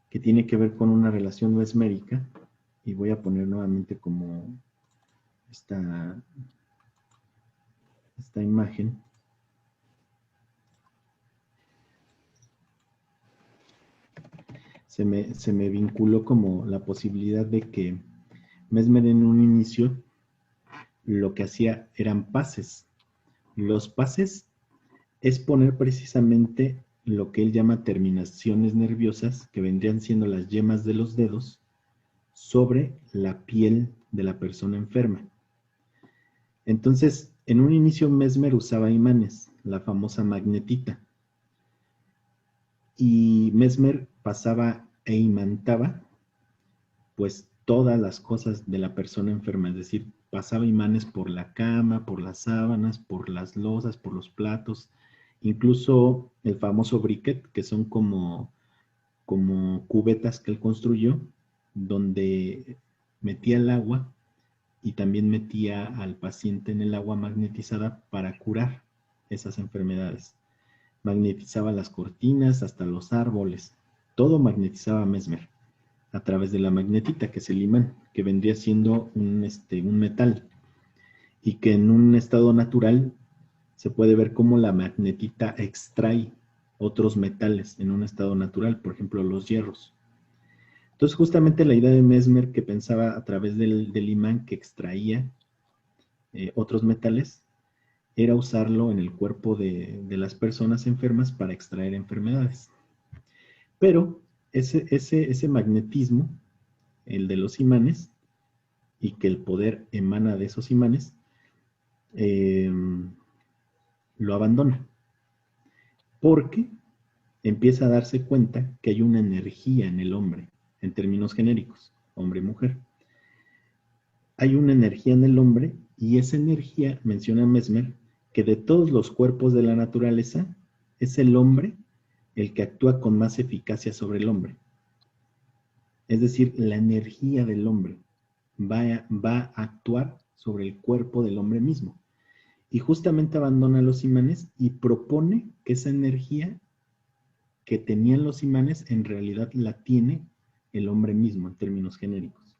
que tiene que ver con una relación mesmérica, y voy a poner nuevamente como esta imagen. Se me vinculó como la posibilidad de que Mesmer en un inicio lo que hacía eran pases. Los pases es poner precisamente lo que él llama terminaciones nerviosas, que vendrían siendo las yemas de los dedos, sobre la piel de la persona enferma. Entonces, en un inicio Mesmer usaba imanes, la famosa magnetita. Y Mesmer pasaba e imantaba pues todas las cosas de la persona enferma, es decir, pasaba imanes por la cama, por las sábanas, por las losas, por los platos, incluso el famoso briquet, que son como cubetas que él construyó, donde metía el agua y también metía al paciente en el agua magnetizada para curar esas enfermedades. Magnetizaba las cortinas, hasta los árboles, todo magnetizaba Mesmer a través de la magnetita, que es el imán, que vendría siendo un metal, y que en un estado natural se puede ver cómo la magnetita extrae otros metales en un estado natural, por ejemplo los hierros. Entonces justamente la idea de Mesmer, que pensaba a través del imán que extraía otros metales, era usarlo en el cuerpo de las personas enfermas para extraer enfermedades. Pero ese magnetismo, el de los imanes, y que el poder emana de esos imanes, lo abandona. Porque empieza a darse cuenta que hay una energía en el hombre, en términos genéricos, hombre-mujer. Hay una energía en el hombre, y esa energía, menciona Mesmer, que de todos los cuerpos de la naturaleza, es el hombre el que actúa con más eficacia sobre el hombre. Es decir, la energía del hombre va a actuar sobre el cuerpo del hombre mismo. Y justamente abandona los imanes y propone que esa energía que tenían los imanes en realidad la tiene el hombre mismo en términos genéricos.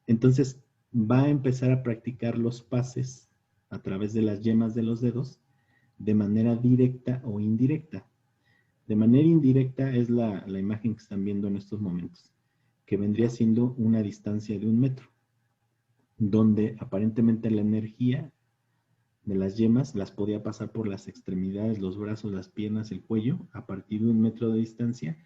Entonces va a empezar a practicar los pases a través de las yemas de los dedos de manera directa o indirecta. De manera indirecta es la imagen que están viendo en estos momentos, que vendría siendo una distancia de 1 metro, donde aparentemente la energía de las yemas las podía pasar por las extremidades, los brazos, las piernas, el cuello, a partir de 1 metro de distancia,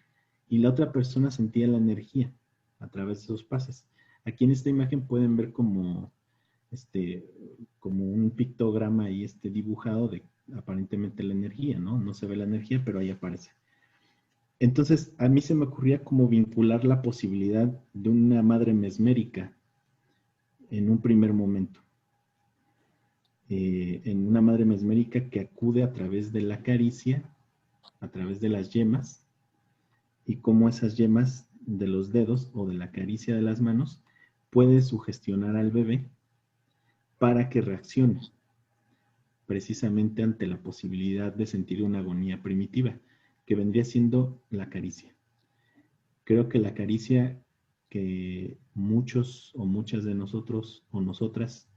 y la otra persona sentía la energía a través de esos pases. Aquí en esta imagen pueden ver como un pictograma ahí dibujado de aparentemente la energía, ¿no? No se ve la energía, pero ahí aparece. Entonces, a mí se me ocurría como vincular la posibilidad de una madre mesmérica en un primer momento. En una madre mesmérica que acude a través de la caricia, a través de las yemas, y cómo esas yemas de los dedos o de la caricia de las manos puede sugestionar al bebé para que reaccione precisamente ante la posibilidad de sentir una agonía primitiva, que vendría siendo la caricia. Creo que la caricia que muchos o muchas de nosotros o nosotras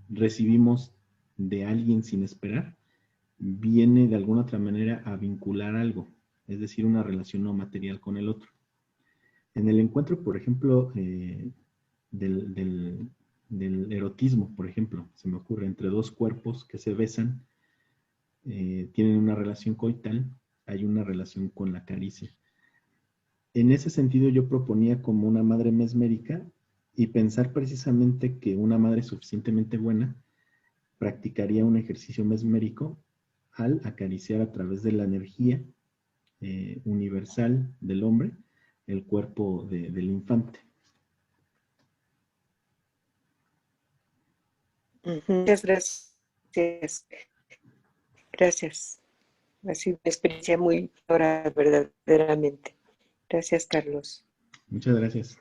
recibimos de alguien sin esperar, viene de alguna otra manera a vincular algo, es decir, una relación no material con el otro. En el encuentro, por ejemplo, del erotismo, por ejemplo, se me ocurre, entre dos cuerpos que se besan, tienen una relación coital, hay una relación con la caricia. En ese sentido yo proponía como una madre mesmérica, y pensar precisamente que una madre suficientemente buena practicaría un ejercicio mesmérico al acariciar a través de la energía universal del hombre el cuerpo del infante. Muchas gracias. Gracias. Ha sido una experiencia muy dura, verdaderamente. Gracias, Carlos. Muchas gracias.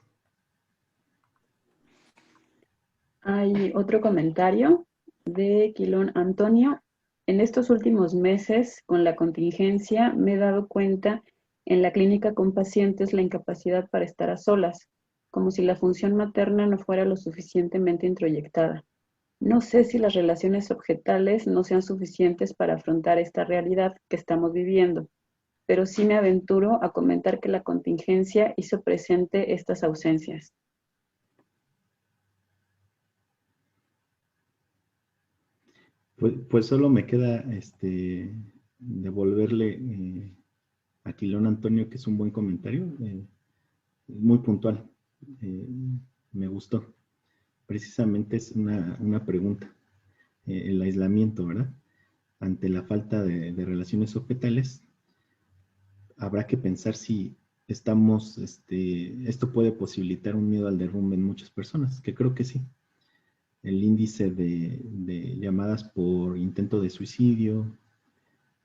Hay otro comentario de Quilón Antonio. En estos últimos meses, con la contingencia, me he dado cuenta en la clínica con pacientes la incapacidad para estar a solas, como si la función materna no fuera lo suficientemente introyectada. No sé si las relaciones objetales no sean suficientes para afrontar esta realidad que estamos viviendo, pero sí me aventuro a comentar que la contingencia hizo presente estas ausencias. Pues solo me queda devolverle a Quilón Antonio, que es un buen comentario, muy puntual. Me gustó. Precisamente es una pregunta. El aislamiento, ¿verdad? Ante la falta de relaciones objetales, habrá que pensar si estamos, esto puede posibilitar un miedo al derrumbe en muchas personas, que creo que sí. El índice de llamadas por intento de suicidio,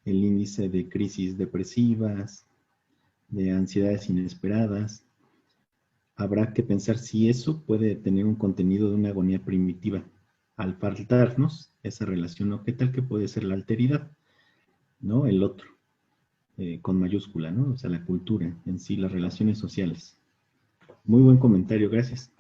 el índice de crisis depresivas, de ansiedades inesperadas. Habrá que pensar si eso puede tener un contenido de una agonía primitiva. Al faltarnos esa relación, ¿no? ¿Qué tal que puede ser la alteridad? ¿No? El otro, con mayúscula, ¿no? O sea, la cultura en sí, las relaciones sociales. Muy buen comentario, gracias.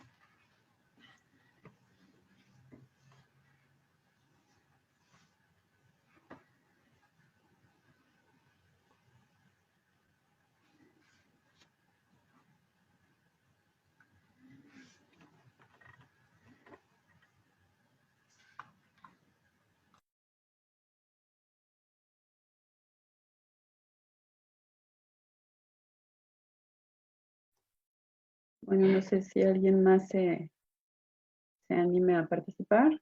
Bueno, no sé si alguien más se anime a participar.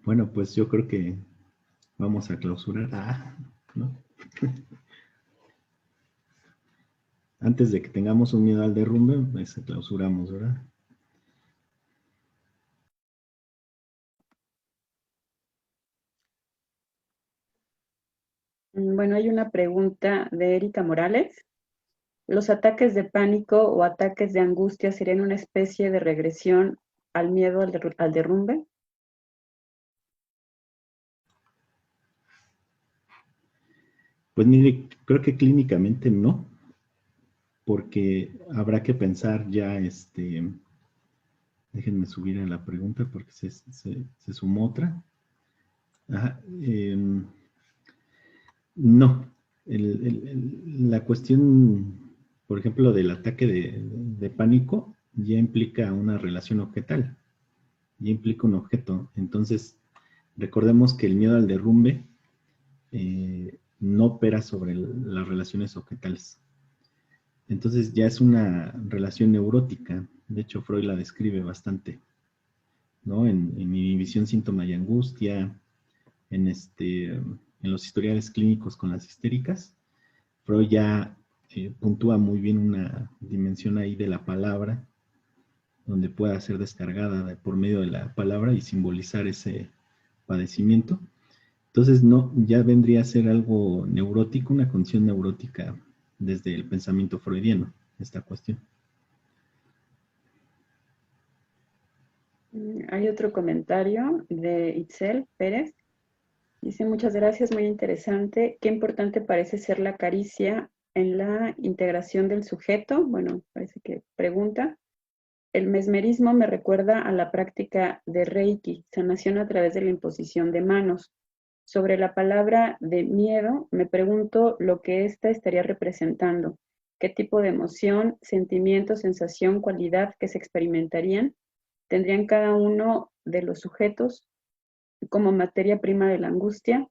Bueno, pues yo creo que vamos a clausurar. ¿No? Antes de que tengamos un miedo al derrumbe, pues clausuramos, ¿verdad? Bueno, hay una pregunta de Erika Morales. ¿Los ataques de pánico o ataques de angustia serían una especie de regresión al miedo al derrumbe? Pues mire, creo que clínicamente no, porque habrá que pensar ya, déjenme subir a la pregunta porque se sumó otra. Ajá, no, la cuestión, por ejemplo, del ataque de pánico ya implica una relación objetal, ya implica un objeto. Entonces, recordemos que el miedo al derrumbe no opera sobre las relaciones objetales. Entonces ya es una relación neurótica. De hecho, Freud la describe bastante, ¿no? En inhibición, síntoma y angustia, en los historiales clínicos con las histéricas. Freud ya puntúa muy bien una dimensión ahí de la palabra, donde pueda ser descargada por medio de la palabra y simbolizar ese padecimiento. Entonces, no, ya vendría a ser algo neurótico, una condición neurótica desde el pensamiento freudiano, esta cuestión. Hay otro comentario de Itzel Pérez. Dice, muchas gracias, muy interesante. Qué importante parece ser la caricia en la integración del sujeto. Bueno, parece que pregunta. El mesmerismo me recuerda a la práctica de Reiki, sanación a través de la imposición de manos. Sobre la palabra de miedo, me pregunto lo que ésta estaría representando. ¿Qué tipo de emoción, sentimiento, sensación, cualidad que se experimentarían tendrían cada uno de los sujetos como materia prima de la angustia?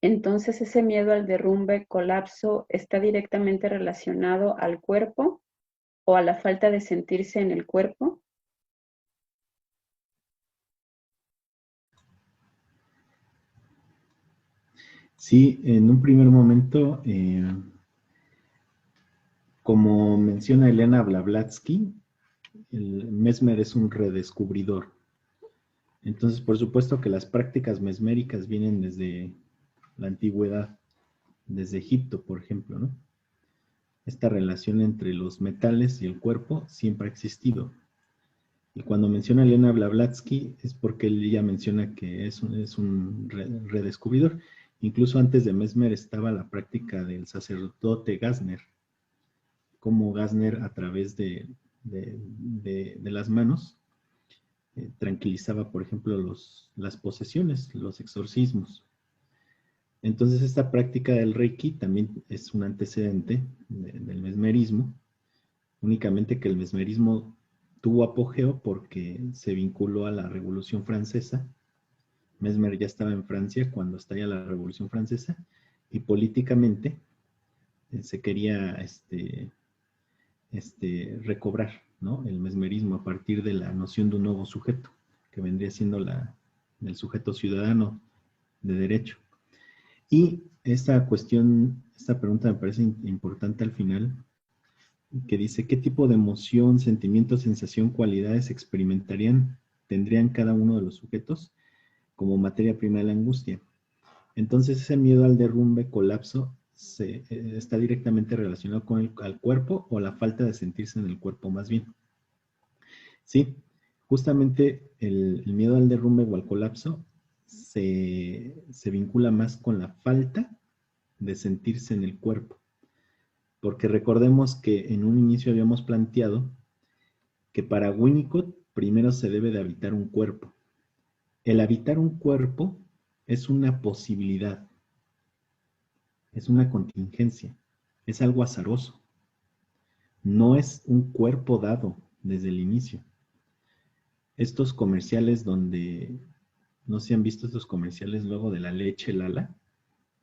Entonces, ese miedo al derrumbe, colapso, está directamente relacionado al cuerpo o a la falta de sentirse en el cuerpo. Sí, en un primer momento, como menciona Elena Blavatsky, el Mesmer es un redescubridor. Entonces, por supuesto que las prácticas mesméricas vienen desde la antigüedad, desde Egipto, por ejemplo, ¿no? Esta relación entre los metales y el cuerpo siempre ha existido. Y cuando menciona Elena Blavatsky es porque ella menciona que es un redescubridor. Incluso antes de Mesmer estaba la práctica del sacerdote Gassner, como Gassner a través de las manos tranquilizaba, por ejemplo, las posesiones, los exorcismos. Entonces esta práctica del Reiki también es un antecedente del mesmerismo, únicamente que el mesmerismo tuvo apogeo porque se vinculó a la Revolución Francesa. Mesmer ya estaba en Francia cuando estalla la Revolución Francesa y políticamente se quería recobrar, ¿no?, el mesmerismo a partir de la noción de un nuevo sujeto, que vendría siendo el sujeto ciudadano de derecho. Y esta pregunta me parece importante al final, que dice, ¿qué tipo de emoción, sentimiento, sensación, cualidades tendrían cada uno de los sujetos como materia prima de la angustia? Entonces, ese miedo al derrumbe, colapso, está directamente relacionado con al cuerpo, o la falta de sentirse en el cuerpo más bien. Sí, justamente el miedo al derrumbe o al colapso se vincula más con la falta de sentirse en el cuerpo. Porque recordemos que en un inicio habíamos planteado que para Winnicott primero se debe de habitar un cuerpo. El habitar un cuerpo es una posibilidad, es una contingencia, es algo azaroso. No es un cuerpo dado desde el inicio. Estos comerciales donde, no sé si han visto estos comerciales luego de la leche Lala,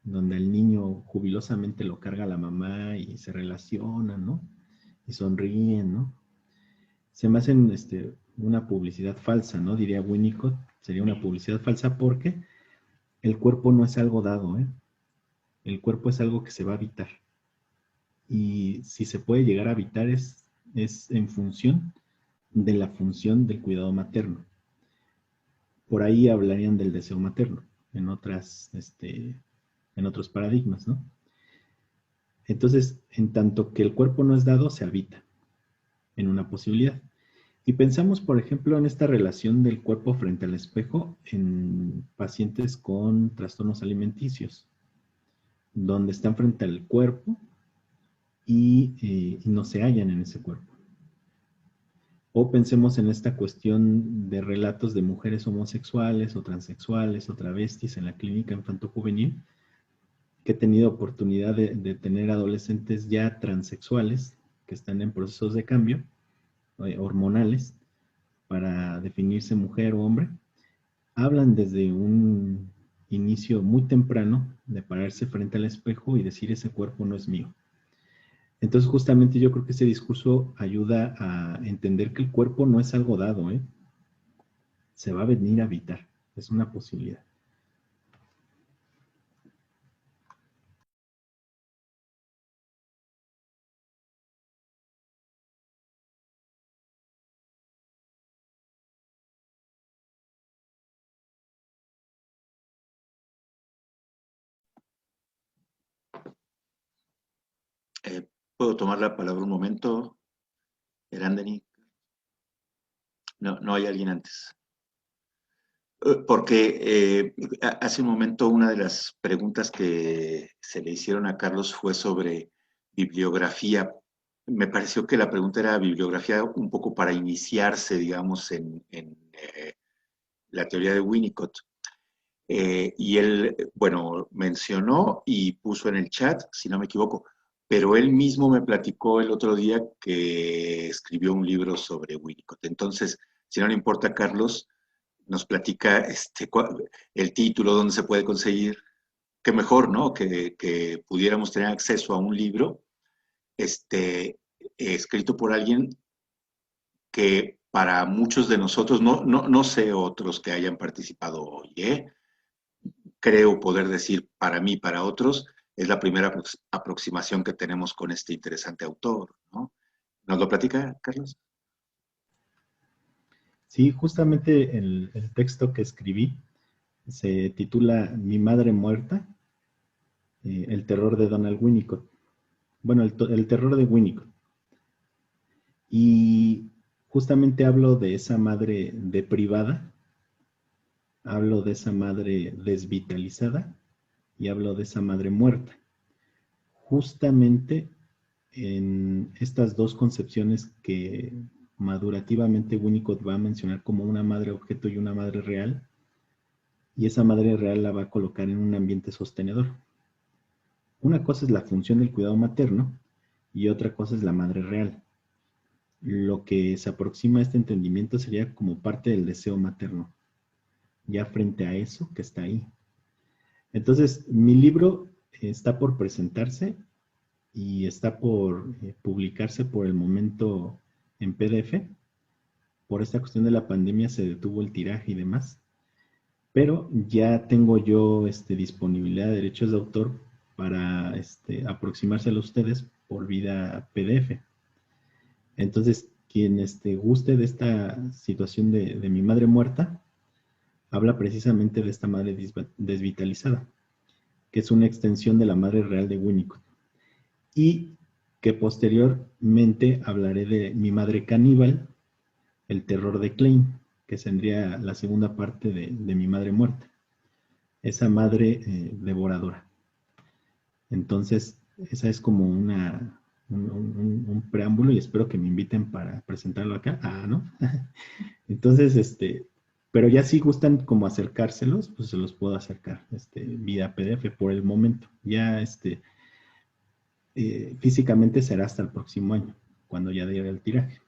donde el niño jubilosamente lo carga la mamá y se relacionan, ¿no? Y sonríen, ¿no? Se me hacen una publicidad falsa, ¿no? Diría Winnicott, sería una publicidad falsa porque el cuerpo no es algo dado, ¿eh? El cuerpo es algo que se va a habitar. Y si se puede llegar a habitar es en función de la función del cuidado materno. Por ahí hablarían del deseo materno en otros paradigmas, ¿no? Entonces, en tanto que el cuerpo no es dado, se habita en una posibilidad. Y pensamos, por ejemplo, en esta relación del cuerpo frente al espejo en pacientes con trastornos alimenticios, donde están frente al cuerpo y no se hallan en ese cuerpo. O pensemos en esta cuestión de relatos de mujeres homosexuales o transexuales o travestis en la clínica infanto-juvenil, que he tenido oportunidad de tener adolescentes ya transexuales que están en procesos de cambio hormonales para definirse mujer o hombre. Hablan desde un inicio muy temprano de pararse frente al espejo y decir, ese cuerpo no es mío. Entonces, justamente yo creo que ese discurso ayuda a entender que el cuerpo no es algo dado, ¿eh? Se va a venir a habitar, es una posibilidad. ¿Puedo tomar la palabra un momento, Erandeni? No hay alguien antes. Porque hace un momento una de las preguntas que se le hicieron a Carlos fue sobre bibliografía. Me pareció que la pregunta era bibliografía un poco para iniciarse, digamos, en la teoría de Winnicott. Y él, bueno, mencionó y puso en el chat, si no me equivoco, pero él mismo me platicó el otro día que escribió un libro sobre Winnicott. Entonces, si no le importa, Carlos, nos platica el título, dónde se puede conseguir. Qué mejor, ¿no? Que pudiéramos tener acceso a un libro escrito por alguien que para muchos de nosotros, no sé otros que hayan participado hoy, creo poder decir para mí, para otros, es la primera aproximación que tenemos con este interesante autor, ¿no? ¿Nos lo platica, Carlos? Sí, justamente el texto que escribí se titula Mi madre muerta, el terror de Donald Winnicott. Bueno, el terror de Winnicott. Y justamente hablo de esa madre deprivada, hablo de esa madre desvitalizada y hablo de esa madre muerta. Justamente en estas dos concepciones que madurativamente Winnicott va a mencionar como una madre objeto y una madre real, y esa madre real la va a colocar en un ambiente sostenedor. Una cosa es la función del cuidado materno y otra cosa es la madre real. Lo que se aproxima a este entendimiento sería como parte del deseo materno, ya frente a eso que está ahí. Entonces, mi libro está por presentarse y está por publicarse por el momento en PDF. Por esta cuestión de la pandemia se detuvo el tiraje y demás. Pero ya tengo yo disponibilidad de derechos de autor para aproximárselo a ustedes por vía PDF. Entonces, quien guste de esta situación de mi madre muerta, habla precisamente de esta madre desvitalizada, que es una extensión de la madre real de Winnicott. Y que posteriormente hablaré de mi madre caníbal, el terror de Klein, que sería la segunda parte de mi madre muerta, esa madre devoradora. Entonces, esa es como un preámbulo y espero que me inviten para presentarlo acá. ¿No? Entonces, pero ya si gustan como acercárselos, pues se los puedo acercar vía PDF por el momento. Ya físicamente será hasta el próximo año, cuando ya diera el tiraje.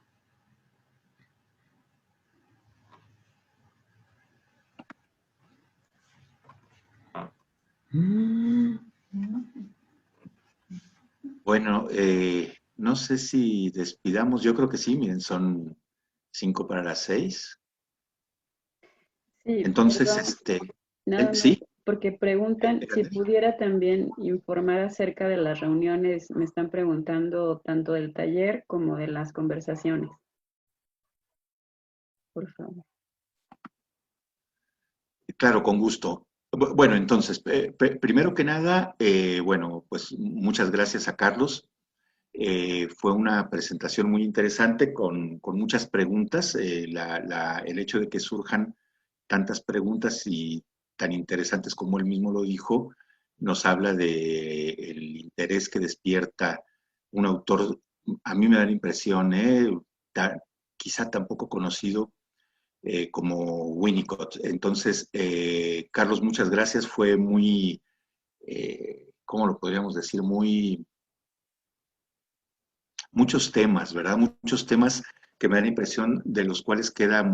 Bueno, no sé si despidamos, yo creo que sí, miren, son 5:45. Sí, Entonces, perdón, nada más, sí, porque preguntan si Erendel. pudiera también informar acerca de las reuniones, me están preguntando tanto del taller como de las conversaciones. Por favor. Claro, con gusto. Bueno, entonces, primero que nada, bueno, pues muchas gracias a Carlos. Fue una presentación muy interesante con muchas preguntas. El hecho de que surjan tantas preguntas y tan interesantes como él mismo lo dijo, nos habla del interés que despierta un autor. A mí me da la impresión, quizá tan poco conocido como Winnicott. Entonces, Carlos, muchas gracias. Fue muy, ¿cómo lo podríamos decir? Muchos temas, ¿verdad? Muchos temas que me dan la impresión de los cuales queda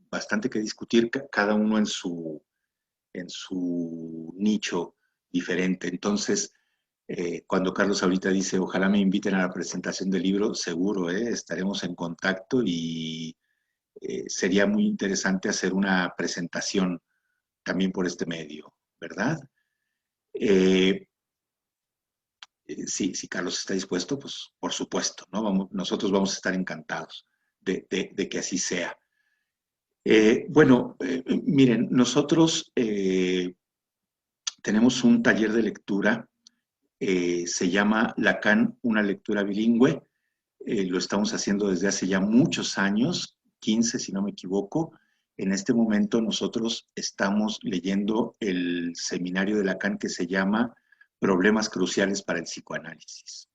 bastante que discutir, cada uno en su nicho diferente. Entonces, cuando Carlos ahorita dice, ojalá me inviten a la presentación del libro, seguro, estaremos en contacto y sería muy interesante hacer una presentación también por este medio, ¿verdad? Si Carlos está dispuesto, pues por supuesto, ¿no? Nosotros vamos a estar encantados de que así sea. Bueno, miren, nosotros tenemos un taller de lectura, se llama Lacan, una lectura bilingüe, lo estamos haciendo desde hace ya muchos años, 15 si no me equivoco. En este momento nosotros estamos leyendo el seminario de Lacan que se llama Problemas cruciales para el psicoanálisis.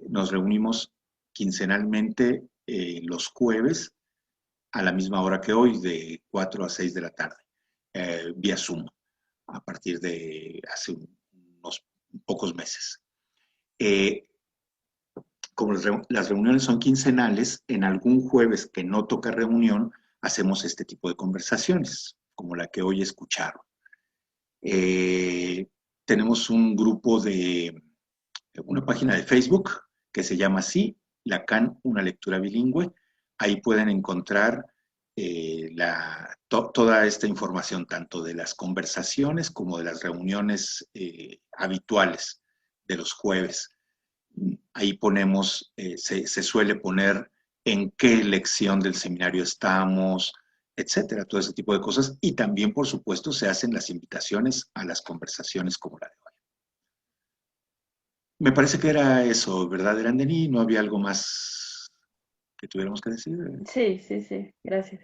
Nos reunimos quincenalmente los jueves a la misma hora que hoy, de 4 a 6 de la tarde, vía Zoom, a partir de hace unos pocos meses. Como las reuniones son quincenales, en algún jueves que no toca reunión, hacemos este tipo de conversaciones, como la que hoy escucharon. Tenemos un grupo una página de Facebook que se llama así, Lacan, una lectura bilingüe. Ahí pueden encontrar toda esta información, tanto de las conversaciones como de las reuniones habituales de los jueves. Ahí ponemos, se suele poner en qué lección del seminario estamos, etcétera, todo ese tipo de cosas. Y también, por supuesto, se hacen las invitaciones a las conversaciones como la de hoy. Me parece que era eso, ¿verdad, Erendel? ¿No había algo más que tuviéramos que decir? Sí, gracias.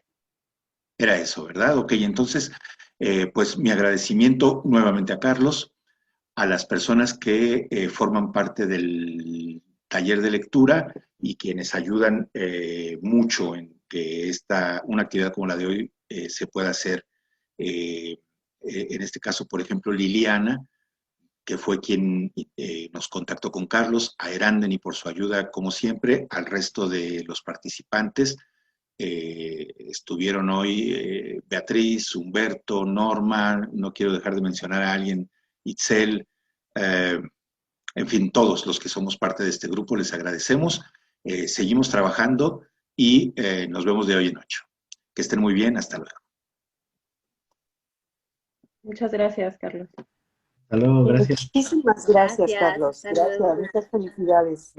Era eso, ¿verdad? Ok, entonces, pues mi agradecimiento nuevamente a Carlos, a las personas que forman parte del taller de lectura y quienes ayudan mucho en que una actividad como la de hoy se pueda hacer. En este caso, por ejemplo, Liliana, que fue quien nos contactó con Carlos, a Erendel por su ayuda, como siempre, al resto de los participantes. Estuvieron hoy Beatriz, Humberto, Norma, no quiero dejar de mencionar a alguien, Itzel, en fin, todos los que somos parte de este grupo les agradecemos. Seguimos trabajando y nos vemos de hoy en 8. Que estén muy bien, hasta luego. Muchas gracias, Carlos. Hasta luego, gracias. Muchísimas gracias, Carlos. Hasta luego. Gracias, muchas felicidades.